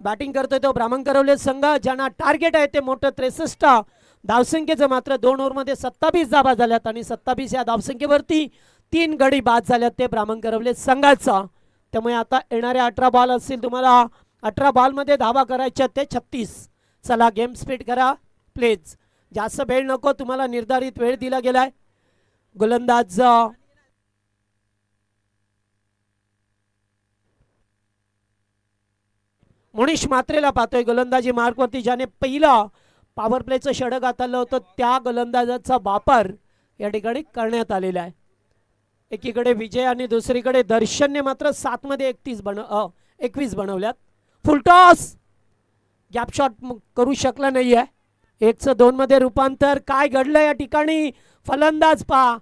बॅटिंग करतोय. तो ब्राह्मण करवले संघ ज्यांना टार्गेट आहे ते मोठं 63 धावसंख्येचं मात्र 2 ओव्हरमध्ये 27 धावा झाल्यात आणि 27 या धावसंख्येवरती 3 गडी बाद झाल्यात ते ब्राह्मण करवले संघाचा. त्यामुळे आता येणारे 18 बॉल असतील तुम्हाला 18 बॉलमध्ये धावा करायच्या ते 36. चला गेम स्पीड करा प्लीज. जास्त वेळ नको तुम्हाला निर्धारित वेळ दिला गेलाय. गोलंदाज मुनीश म्हात्रेला पाहतोय गोलंदाजी मार्कवरती ज्याने पहिला पॉवर प्लेचं षटक हाताळलं होतं त्या गोलंदाजाचा वापर या ठिकाणी करण्यात आलेला आहे. एकीकडे विजय आणि दुसरीकडे दर्शनने मात्र 7 मध्ये 21 बनवल्यात. फुलटॉस गॅप शॉट करू शकला नाहीये. 1चं 2 मध्ये रूपांतर. काय घडलं या ठिकाणी फलंदाज पहा.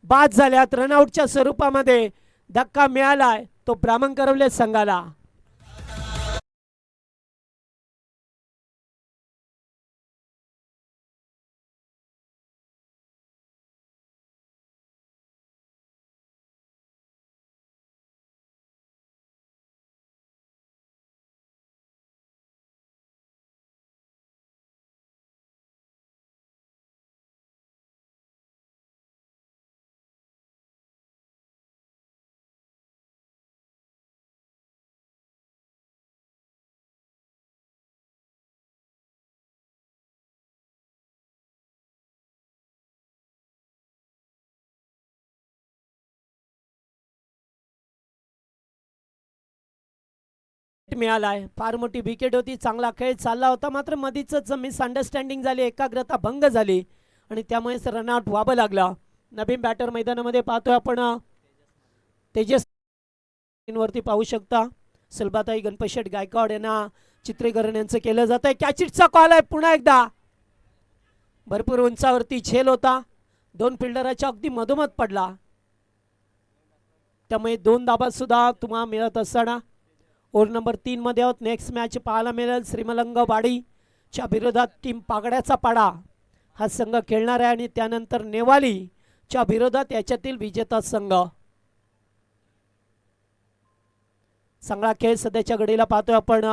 बाद झाल्यात. रनआउटच्या स्वरूपामध्ये धक्का मिळालाय तो ब्राह्मण करवले संघाला. मिळालाय. फार मोठी विकेट होती. चांगला खेळ चालला होता मात्र मधीच मिसअंडरस्टँडिंग झाली. एकाग्रता भंग झाली आणि त्यामुळेच रनआउट व्हावं लागला. नवीन बॅटर मैदानामध्ये पाहतोय आपण तेजस वरती पाहू शकता. सुलभाताई गणपतशेठ गायकवाड यांना चित्रीकरण यांचं केलं जात आहे. कॅचिटचा कॉल आहे पुन्हा एकदा. भरपूर उंचावरती झेल होता. 2 फिल्डरच्या अगदी मधोमध पडला. त्यामुळे 2 धाबा सुद्धा तुम्हाला मिळत असताना ओव्हर नंबर 3 मध्ये आहोत. नेक्स्ट मॅच पाहायला मिळेल श्रीमलंगवाडीच्या विरोधात टीम पागड्याचा पाडा हा संघ खेळणार आहे आणि त्यानंतर नेवालीच्या विरोधात याच्यातील विजेता संघ. चांगला खेळ सध्याच्या घडीला पाहतोय आपण.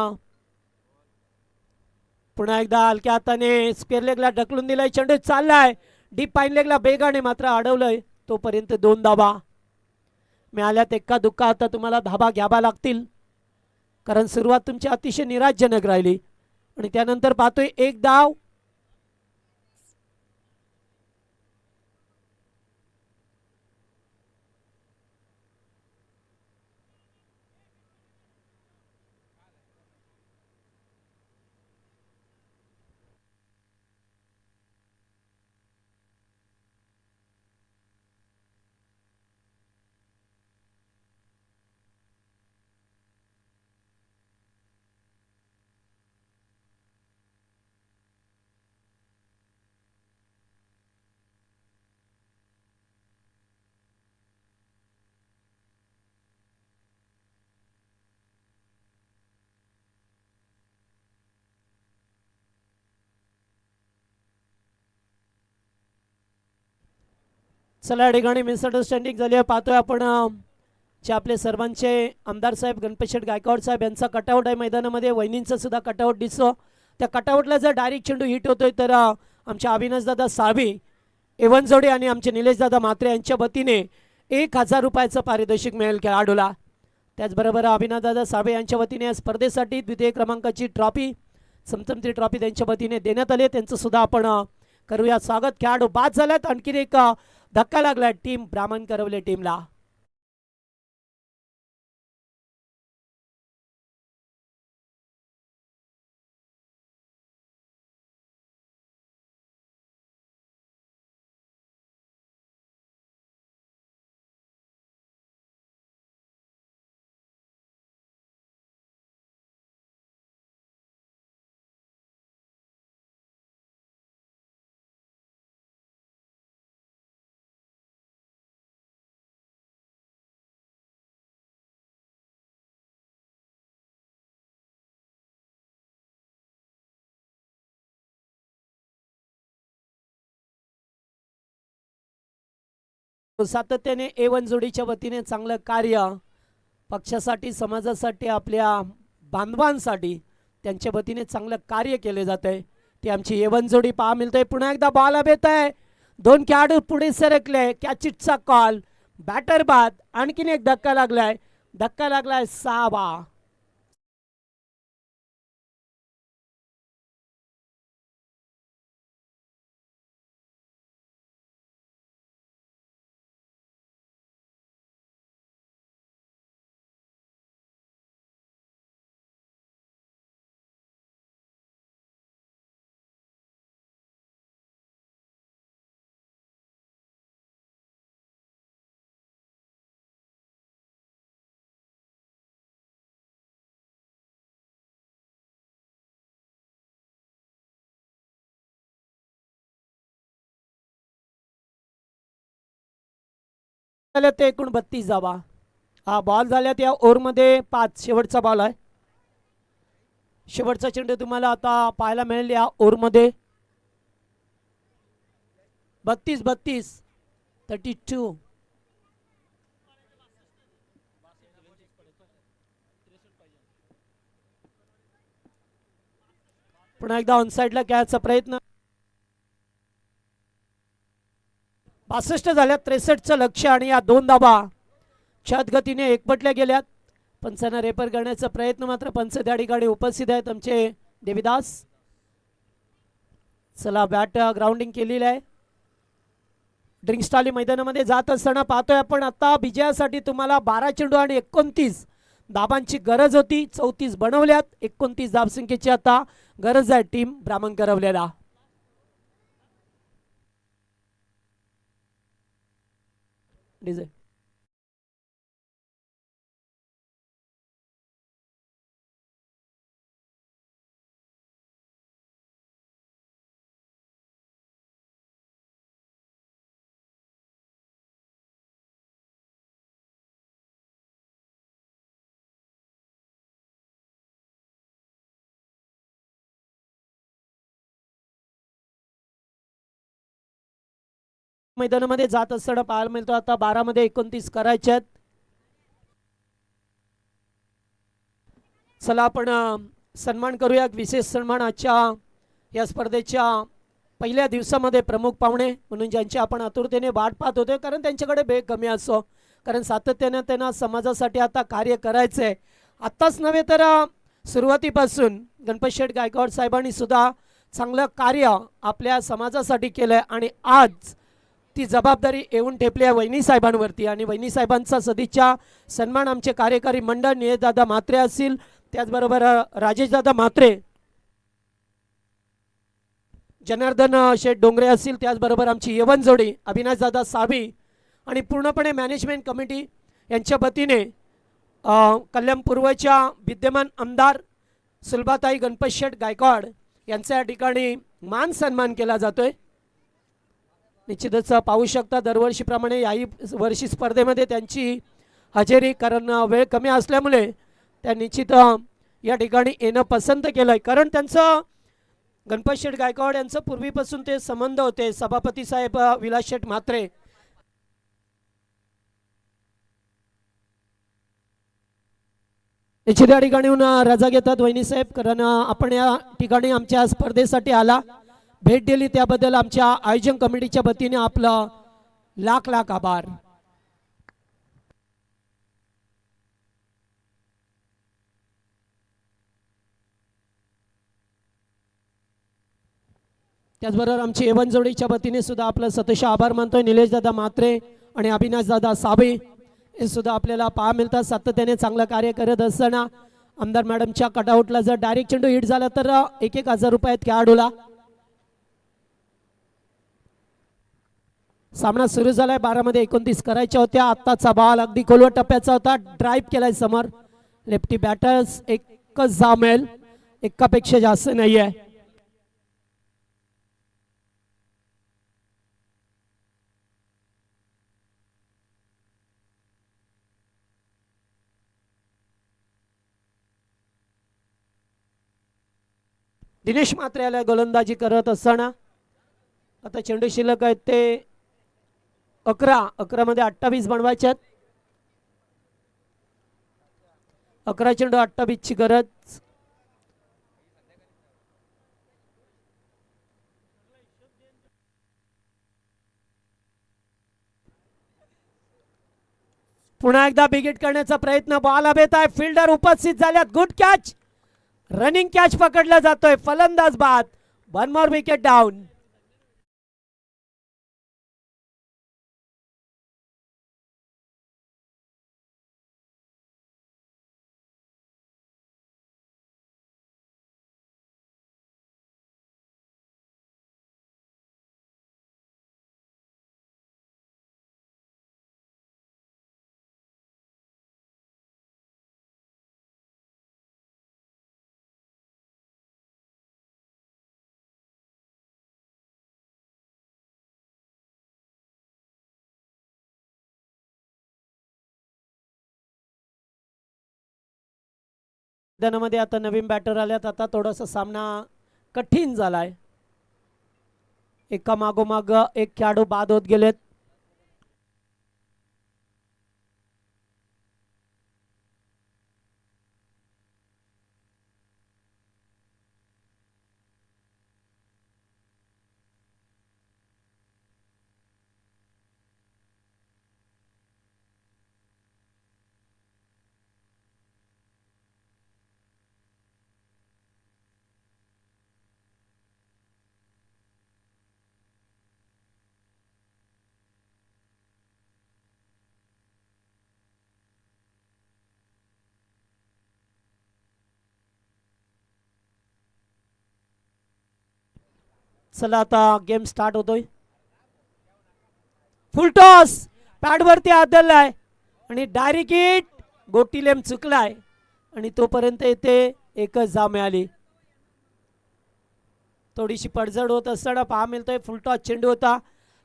पुन्हा एकदा हलक्या हाताने स्क्वेअर लेगला ढकलून दिलाय. चेंडू चाललाय डीप पाईन लेगला बेगाने मात्र अडवलंय. तोपर्यंत 2 धाबा मिळाल्यात. एका दुःखा आता तुम्हाला धाबा घ्यावा लागतील कारण सुरुवात तुमची अतिशय निराशजनक राहिली आणि त्यानंतर पाहतोय 1 धाव. चला या ठिकाणी मिसअंडरस्टँडिंग झाली आहे. पाहतोय आपण जे आपले सर्वांचे आमदार साहेब गणपत शेठ गायकवाड साहेब यांचा कटआउट आहे मैदानामध्ये. वहिनींचा सुद्धा कटआउट दिसतो. त्या कटआउटला जर डायरेक्ट चेंडू हिट होतोय तर आमच्या अविनाशदादा साळवी एवनजोडी आणि आमचे निलेशदादा म्हात्रे यांच्या वतीने 1000 रुपयाचं पारितोषिक मिळेल खेळाडूला. त्याचबरोबर अविनाशदादा साळवे यांच्या वतीने या स्पर्धेसाठी द्वितीय क्रमांकाची ट्रॉफी समतमती ट्रॉफी त्यांच्या वतीने देण्यात आली. त्यांचं सुद्धा आपण करूया स्वागत. खेळाडू बाद झाल्यात. आणखीन एक धक्का लागला टीम ब्राह्मण करवले टीमला. सातत्याने A1 जोडीच्या वतीने चांगलं कार्य पक्षासाठी समाजासाठी आपल्या बांधवांसाठी त्यांच्या वतीने चांगलं कार्य केले जात आहे. ती आमची A1 जोडी पहा मिळते. पुन्हा एकदा बॉल अब येत आहे. 2 खेळाडू पुढे सरकले. कॅचिटचा कॉल बॅटर बाद. आणखीन एक धक्का लागलाय. 6 झाल्या ते एकूण 32 धावा. हा बॉल झाल्या त्या ओव्हरमध्ये 5 शेवटचा बॉल आहे. शेवटचा चेंडू तुम्हाला आता पाहायला मिळेल या ओव्हरमध्ये. 32 32 पुन्हा एकदा ऑनसाइडला खेळायचा प्रयत्न. 62 झाल्यात. 63चं लक्ष आणि या 2 धाबा छत गतीने एकपटल्या गेल्यात. पंचांना रेपर करण्याचा प्रयत्न मात्र पंच त्या ठिकाणी उपस्थित आहेत आमचे देवीदास. चला बॅट ग्राउंडिंग केलेली आहे. ड्रिंक्स टाली मैदानामध्ये जात असताना पाहतोय आपण आता विजयासाठी तुम्हाला 12 चेंडू आणि 29 धाबांची गरज होती. 34 बनवल्यात. 29 धाबसंख्येची आता गरज आहे टीम ब्राह्मण करवलेला. डीजे मैदानामध्ये जात असताना पाहायला मिळतो. आता 12 मध्ये 29 करायचे आहेत. चला आपण सन्मान करूया. विशेष सन्मान आजच्या या स्पर्धेच्या पहिल्या दिवसामध्ये प्रमुख पाहुणे म्हणून ज्यांची आपण आतुरतेने वाट पाहत होते. कारण त्यांच्याकडे वेळ कमी असो. कारण सातत्याने त्यांना समाजासाठी आता कार्य करायचं आहे. आत्ताच नव्हे तर सुरुवातीपासून गणपत शेठ गायकवाड साहेबांनी सुद्धा चांगलं कार्य आपल्या समाजासाठी केलं आहे. आणि आज ती जबाबदारी येऊन ठेपली आहे वहिनी साहेबांवरती. आणि वहिनी साहेबांचा सदिच्छा सन्मान आमचे कार्यकारी मंडळ निलेशदादा म्हात्रे असतील. त्याचबरोबर राजेशदादा म्हात्रे जनार्दन शेठ डोंगरे असतील. त्याचबरोबर आमची A1 जोडी अविनाशदादा साळवी आणि पूर्णपणे मॅनेजमेंट कमिटी यांच्या वतीने कल्याण पूर्वच्या विद्यमान आमदार सुलभाताई गणपत शेठ गायकवाड यांचा या ठिकाणी मान सन्मान केला जातोय. निश्चितच पाहू शकता दरवर्षीप्रमाणे याही वर्षी स्पर्धेमध्ये त्यांची हजेरी कारण वेळ कमी असल्यामुळे त्या निश्चित या ठिकाणी येणं पसंत केलं आहे. कारण त्यांचं गणपत शेठ गायकवाड यांचं पूर्वीपासून ते संबंध होते. सभापती साहेब विलास शेठ म्हात्रे निश्चित या ठिकाणी रजा घेतात वहिनी साहेब, कारण आपण या ठिकाणी आमच्या स्पर्धेसाठी आला, भेट दिली त्याबद्दल आमच्या आयोजन कमिटीच्या वतीने आपलं लाख लाख आभार. त्याचबरोबर आमची एवन जोडीच्या वतीने सुद्धा आपलं सतश आभार मानतोय. निलेश दादा म्हात्रे आणि अविनाश दादा साबे हे सुद्धा आपल्याला पाहा मिळतात. सातत्याने चांगलं कार्य करत असताना आमदार मॅडमच्या कटआउटला जर डायरेक्ट चेंडू हिट झाला तर 1,000 रुपयात खेळाडूला. सामना सुरू झालाय. 12 मध्ये 29 करायच्या होत्या. आत्ताचा बॉल अगदी खोलवर टप्प्याचा होता, ड्राईव्ह केलाय समोर. लेफ्टी बॅटर्स एकच जामेल, एकापेक्षा जास्त नाहीये. दिनेश म्हात्रे याला गोलंदाजी करत असताना आता चेंडू शिल्लक आहेत ते 11 मध्ये 28 बनवायचे आहेत. 11 चेंडू 28 ची गरज. पुन्हा एकदा बिगिट करण्याचा प्रयत्न. बॉल हवेत आहे, फिल्डर उपस्थित झाल्यात. गुड कॅच, रनिंग कॅच पकडला जातोय. फलंदाज बाद. 1 मोर विकेट डाऊन. मैदानामध्ये आता नवीन बॅटर आल्यात. आता थोडासा सामना कठीण झालाय. एका मागोमाग एक खेळाडू बाद होत गेलेत. चला आता गेम स्टार्ट होतोय. फुल टॉस पॅड वरती आदळलाय आणि डायरेक्ट हिट. गोटीलेम चुकलाय आणि तोपर्यंत इथे एकच जा मिळाली. थोडीशी पडझड होत असताना पहा मिळतोय. फुलटॉस चेंडू होता.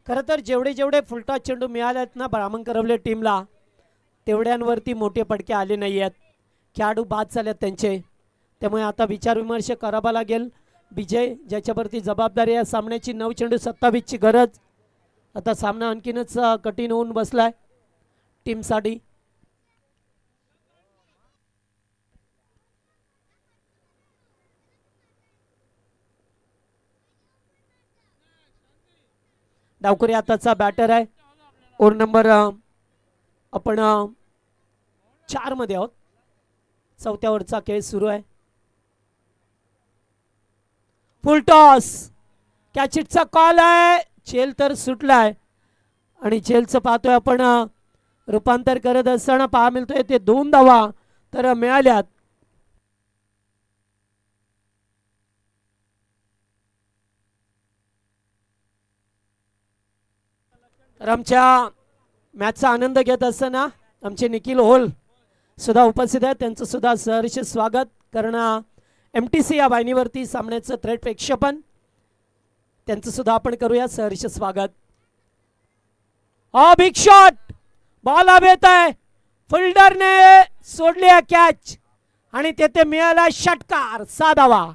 खरं तर जेवढे फुलटॉस चेंडू मिळालेत ना ब्राह्मण करवले टीमला, तेवढ्यांवरती मोठे पडके आले नाही आहेत. खेळाडू बाद झालेत त्यांचे. त्यामुळे आता विचारविमर्श करावा लागेल. विजय ज्याच्यावरती जबाबदारी या सामन्याची. 9 चेंडू 27 ची गरज. आता सामना आणखीनच कठीण होऊन बसलाय टीमसाठी. डावकरी आताचा बॅटर आहे. ओव्हर नंबर आपण 4 मध्ये आहोत. 4थ्या ओव्हरचा खेळ सुरू आहे. फुल टॉस, कॅचिटचा कॉल आहे. चेल तर सुटलाय आणि चेलचं पाहतोय आपण रूपांतर करत असताना पहा मिळतोय ते 2 धावा तर मिळाल्यात. तर आमच्या मॅचचा आनंद घेत असताना आमचे निखिल होल सुद्धा उपस्थित आहेत. त्यांचं सुद्धा सहर्ष स्वागत. कारण MTC या वाहिनीवरती सामन्याचं थेट प्रेक्षेपण त्यांचं सुद्धा आपण करूया सहर्ष स्वागत. बिग शॉट, बॉल हवेत आहे. फिल्डरने सोडली कॅच आणि तेथे मिळाला षटकार. 6 धावा.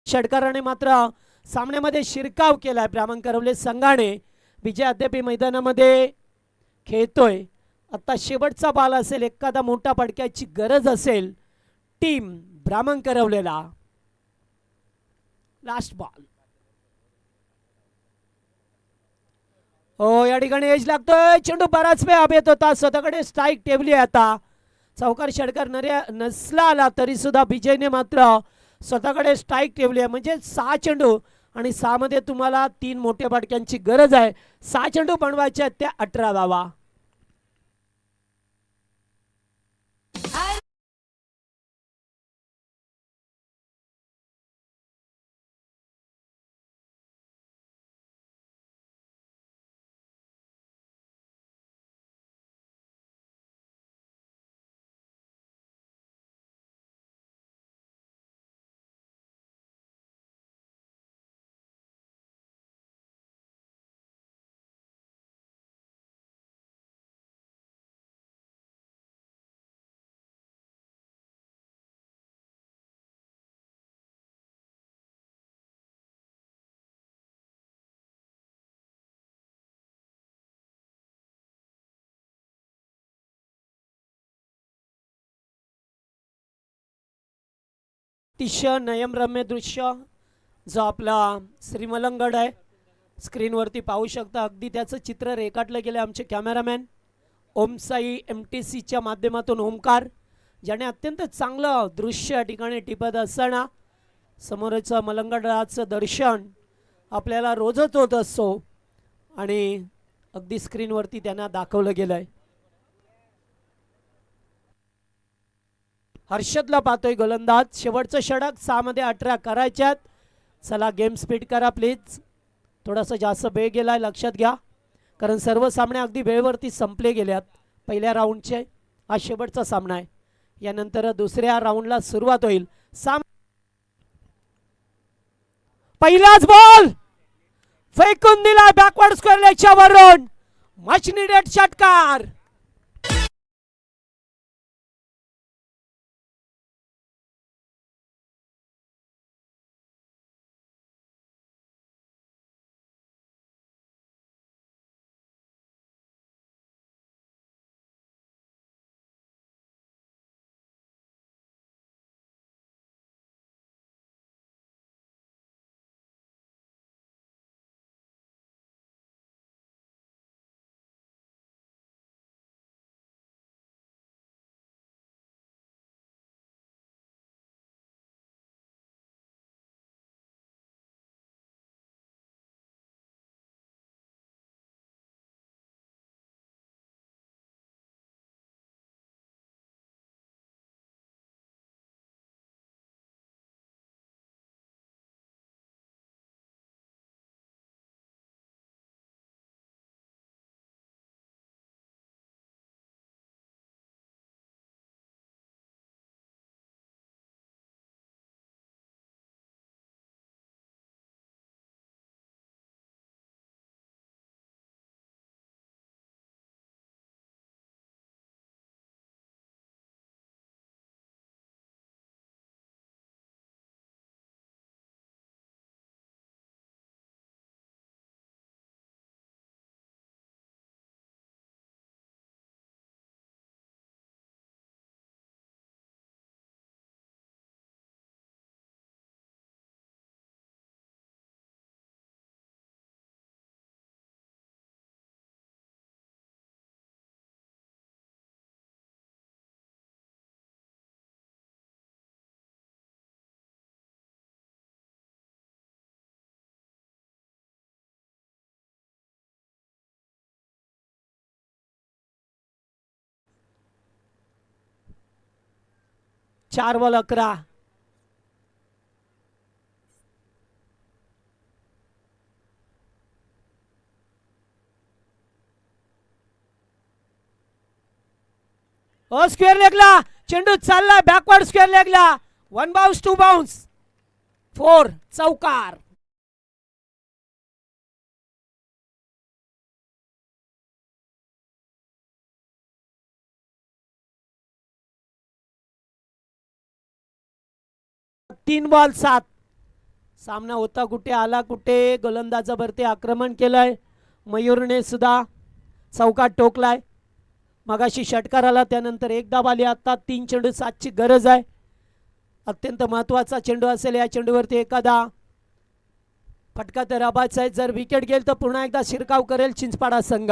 षटकाराने मात्र सामन्यामध्ये शिरकाव केलाय ब्राह्मण करवले संघाने. विजय अद्याप मैदानामध्ये खेळतोय. आता शेवटचा बॉल असेल, एखादा मोठा फटक्याची गरज असेल टीम ब्राह्मण करवलेला. Last ball. हो, या ठिकाणी एज लागतोय. चेंडू बराच वेळ हवेत होता, स्वतःकडे स्ट्राईक ठेवली आहे. आता चौकार षटकार नसला आला तरी सुद्धा विजयने मात्र स्वतःकडे स्ट्राईक ठेवली आहे. म्हणजे 6 चेंडू आणि 6 मध्ये तुम्हाला 3 मोठ्या फटक्यांची गरज आहे. 6 चेंडू बनवायचे आहेत, त्या 18 धावा. अतिशय नयनरम्य दृश्य जो आपला श्रीमलंगड आहे, स्क्रीनवरती पाहू शकता. अगदी त्याचं चित्र रेखाटलं गेलं आमचे कॅमेरामॅन ओमसाई MTCच्या माध्यमातून ओमकार, ज्याने अत्यंत चांगलं दृश्य या ठिकाणी टिपत असताना समोरचं मलंगडाचं दर्शन आपल्याला रोजच होत असतो आणि अगदी स्क्रीनवरती त्यांना दाखवलं गेलंय. हर्षदला पाहतोय गोलंदाज. शेवटचं षटक 6 मध्ये 18 करायच्यात. चला गेम स्पीड करा प्लीज. थोडासा जास्त वेळ गेलाय, लक्षात घ्या, कारण सर्व सामने अगदी वेळेवरती संपले गेल्यात. पहिल्या राऊंडचे हा शेवटचा सामना आहे. यानंतर दुसऱ्या राऊंडला सुरुवात होईल. पहिलाच बॉल फेकून दिला बॅकवर्ड स्क्वेअर लेगच्या वरून. मच नीडेड षटकार. चार बॉल 11. स्क्वेअर लेगला चेंडू चालला बॅकवर्ड स्क्वेअर लेगला. 1 बाउन्स 2 बाउन्स 4 चौकार. तीन बॉल 7. सामना होता कुठे आला कुठे, गोलंदाजावरती आक्रमण केलंय. मयूरने सुद्धा चौकात टोकलाय. मगाशी षटकार आला, त्यानंतर एक धाव आली. आता 3 चेंडू 7ची गरज आहे. अत्यंत महत्त्वाचा चेंडू असेल. या चेंडूवरती एखादा फटका तर आबाचा आहे. जर विकेट गेल तर पुन्हा एकदा शिरकाव करेल चिंचपाडा संघ.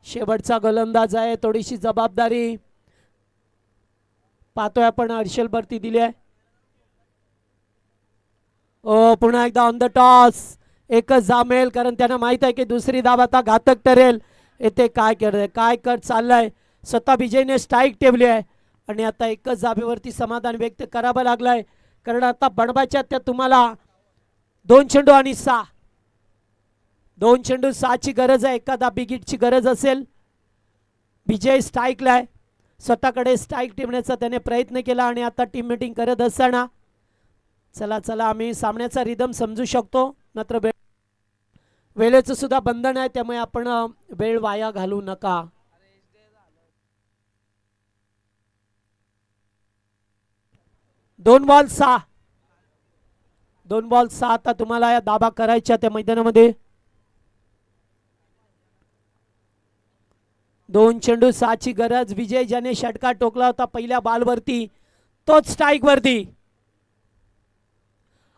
शेवटचा गोलंदाज आहे, थोडीशी जबाबदारी पाहतोय आपण हर्षल वरती दिली आहे. ओ पुन्हा एकदा ऑन द टॉस, एकच जामेल, कारण त्यांना माहित आहे की दुसरी धाव आता घातक ठरेल. येथे काय कर चाललंय. स्वतः विजयने स्ट्राईक ठेवली आहे आणि आता एकच जाबेवरती समाधान व्यक्त करावं लागलंय, कारण आता बनवायच्या त्या तुम्हाला 2 चेंडू आणि 6, 2 चेंडू 6ची गरज आहे. एखादा बिगिटची गरज असेल. विजय स्ट्राईकला आहे, स्वतःकडे स्ट्राईक ठेवण्याचा त्याने प्रयत्न केला आणि आता टीम मीटिंग करत असताना चला आम्ही सामन्याचा रिदम समजू शकतो, मात्र वेळेचं सुद्धा बंधन आहे, त्यामुळे आपण वेळ वाया घालू नका. दोन बॉल 6 आता तुम्हाला या दाबा करायच्या त्या मैदानामध्ये. 2 चेंडू 6ची गरज. विजय ज्याने षटकार टोकला होता पहिल्या बॉलवरती, तोच स्ट्राईक वरती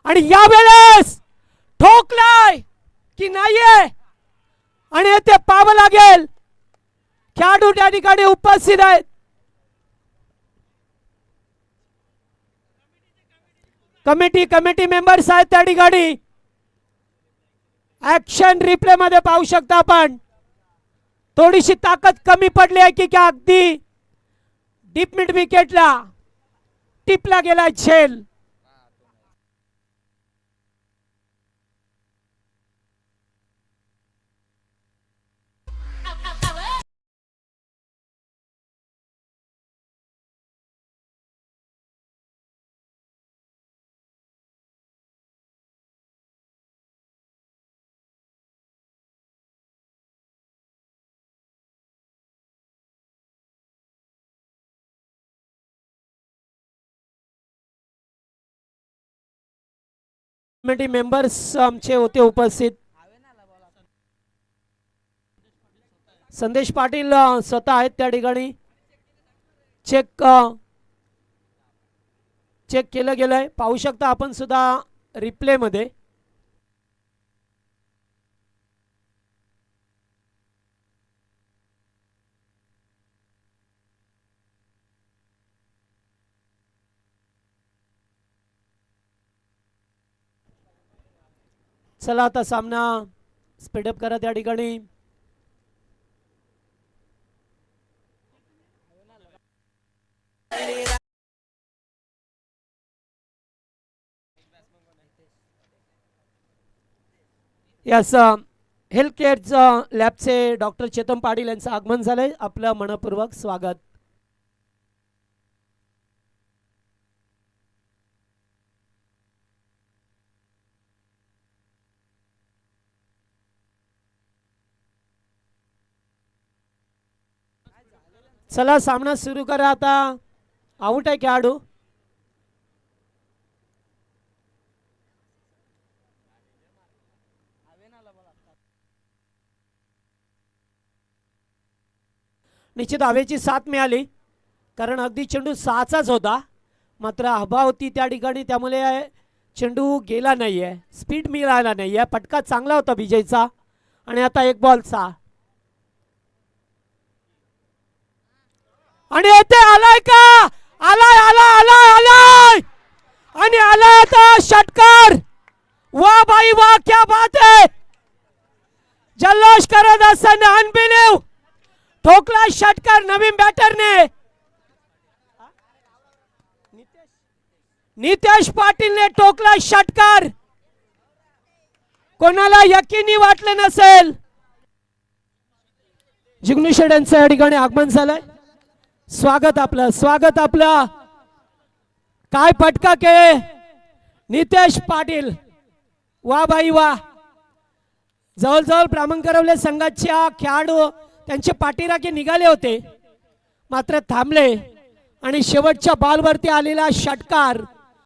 आणि यावेळेस ठोकलाय की नाहीये आणि ते पाहावं लागेल. खेळाडू त्या ठिकाणी उपस्थित आहेत. कमिटी मेंबर्स आहेत त्या ठिकाणी. ऍक्शन रिप्ले मध्ये पाहू शकता आपण. थोडीशी ताकद कमी पडली आहे की क्या अगदी डीप मिड विकेटला टिपला गेलाय झेल. कमिटी मेंबर्स आमचे होते उपस्थित. संदेश पाटील स्वतः आहेत त्या ठिकाणी. चेक केलं गेलंय, पाहू शकता आपण सुद्धा रिप्ले मध्ये. चला आता सामना स्पीडअप करा त्या ठिकाणी. यस, हेल्थ केअर लॅबचे डॉक्टर चेतन पाटील यांचं आगमन झालंय. आपलं मनपूर्वक स्वागत. चला सामना सुरू करा आता. आउट आहे खेळाडू. निश्चित हवेची साथ मिळाली, कारण अगदी चेंडू 6चाच होता, मात्र हवा होती त्या ठिकाणी, त्यामुळे चेंडू गेला नाहीये, स्पीड मिळाला नाहीये. फटका चांगला होता विजयचा. आणि आता 1 बॉल 6 आणि येथे आलाय का? आलाय आणि आलाय आता षटकार. वाह भाई वाह, क्या बात है. जल्लोष करत असताना अनबिलीव ठोकला षटकार नवीन बॅटरने. नितेश पाटीलने ठोकला षटकार. कोणाला यकीनी वाटलं नसेल. जिग्नू शेड यांचं या ठिकाणी आगमन झालंय. स्वागत आपलं. काय फटका के नितेश पाटील. वा भाई वा. जवळजवळ ब्राह्मणकरवले संघाच्या खेळाडू त्यांचे पाठीराखे निघाले होते, मात्र थांबले आणि शेवटच्या बॉलवरती आलेला षटकार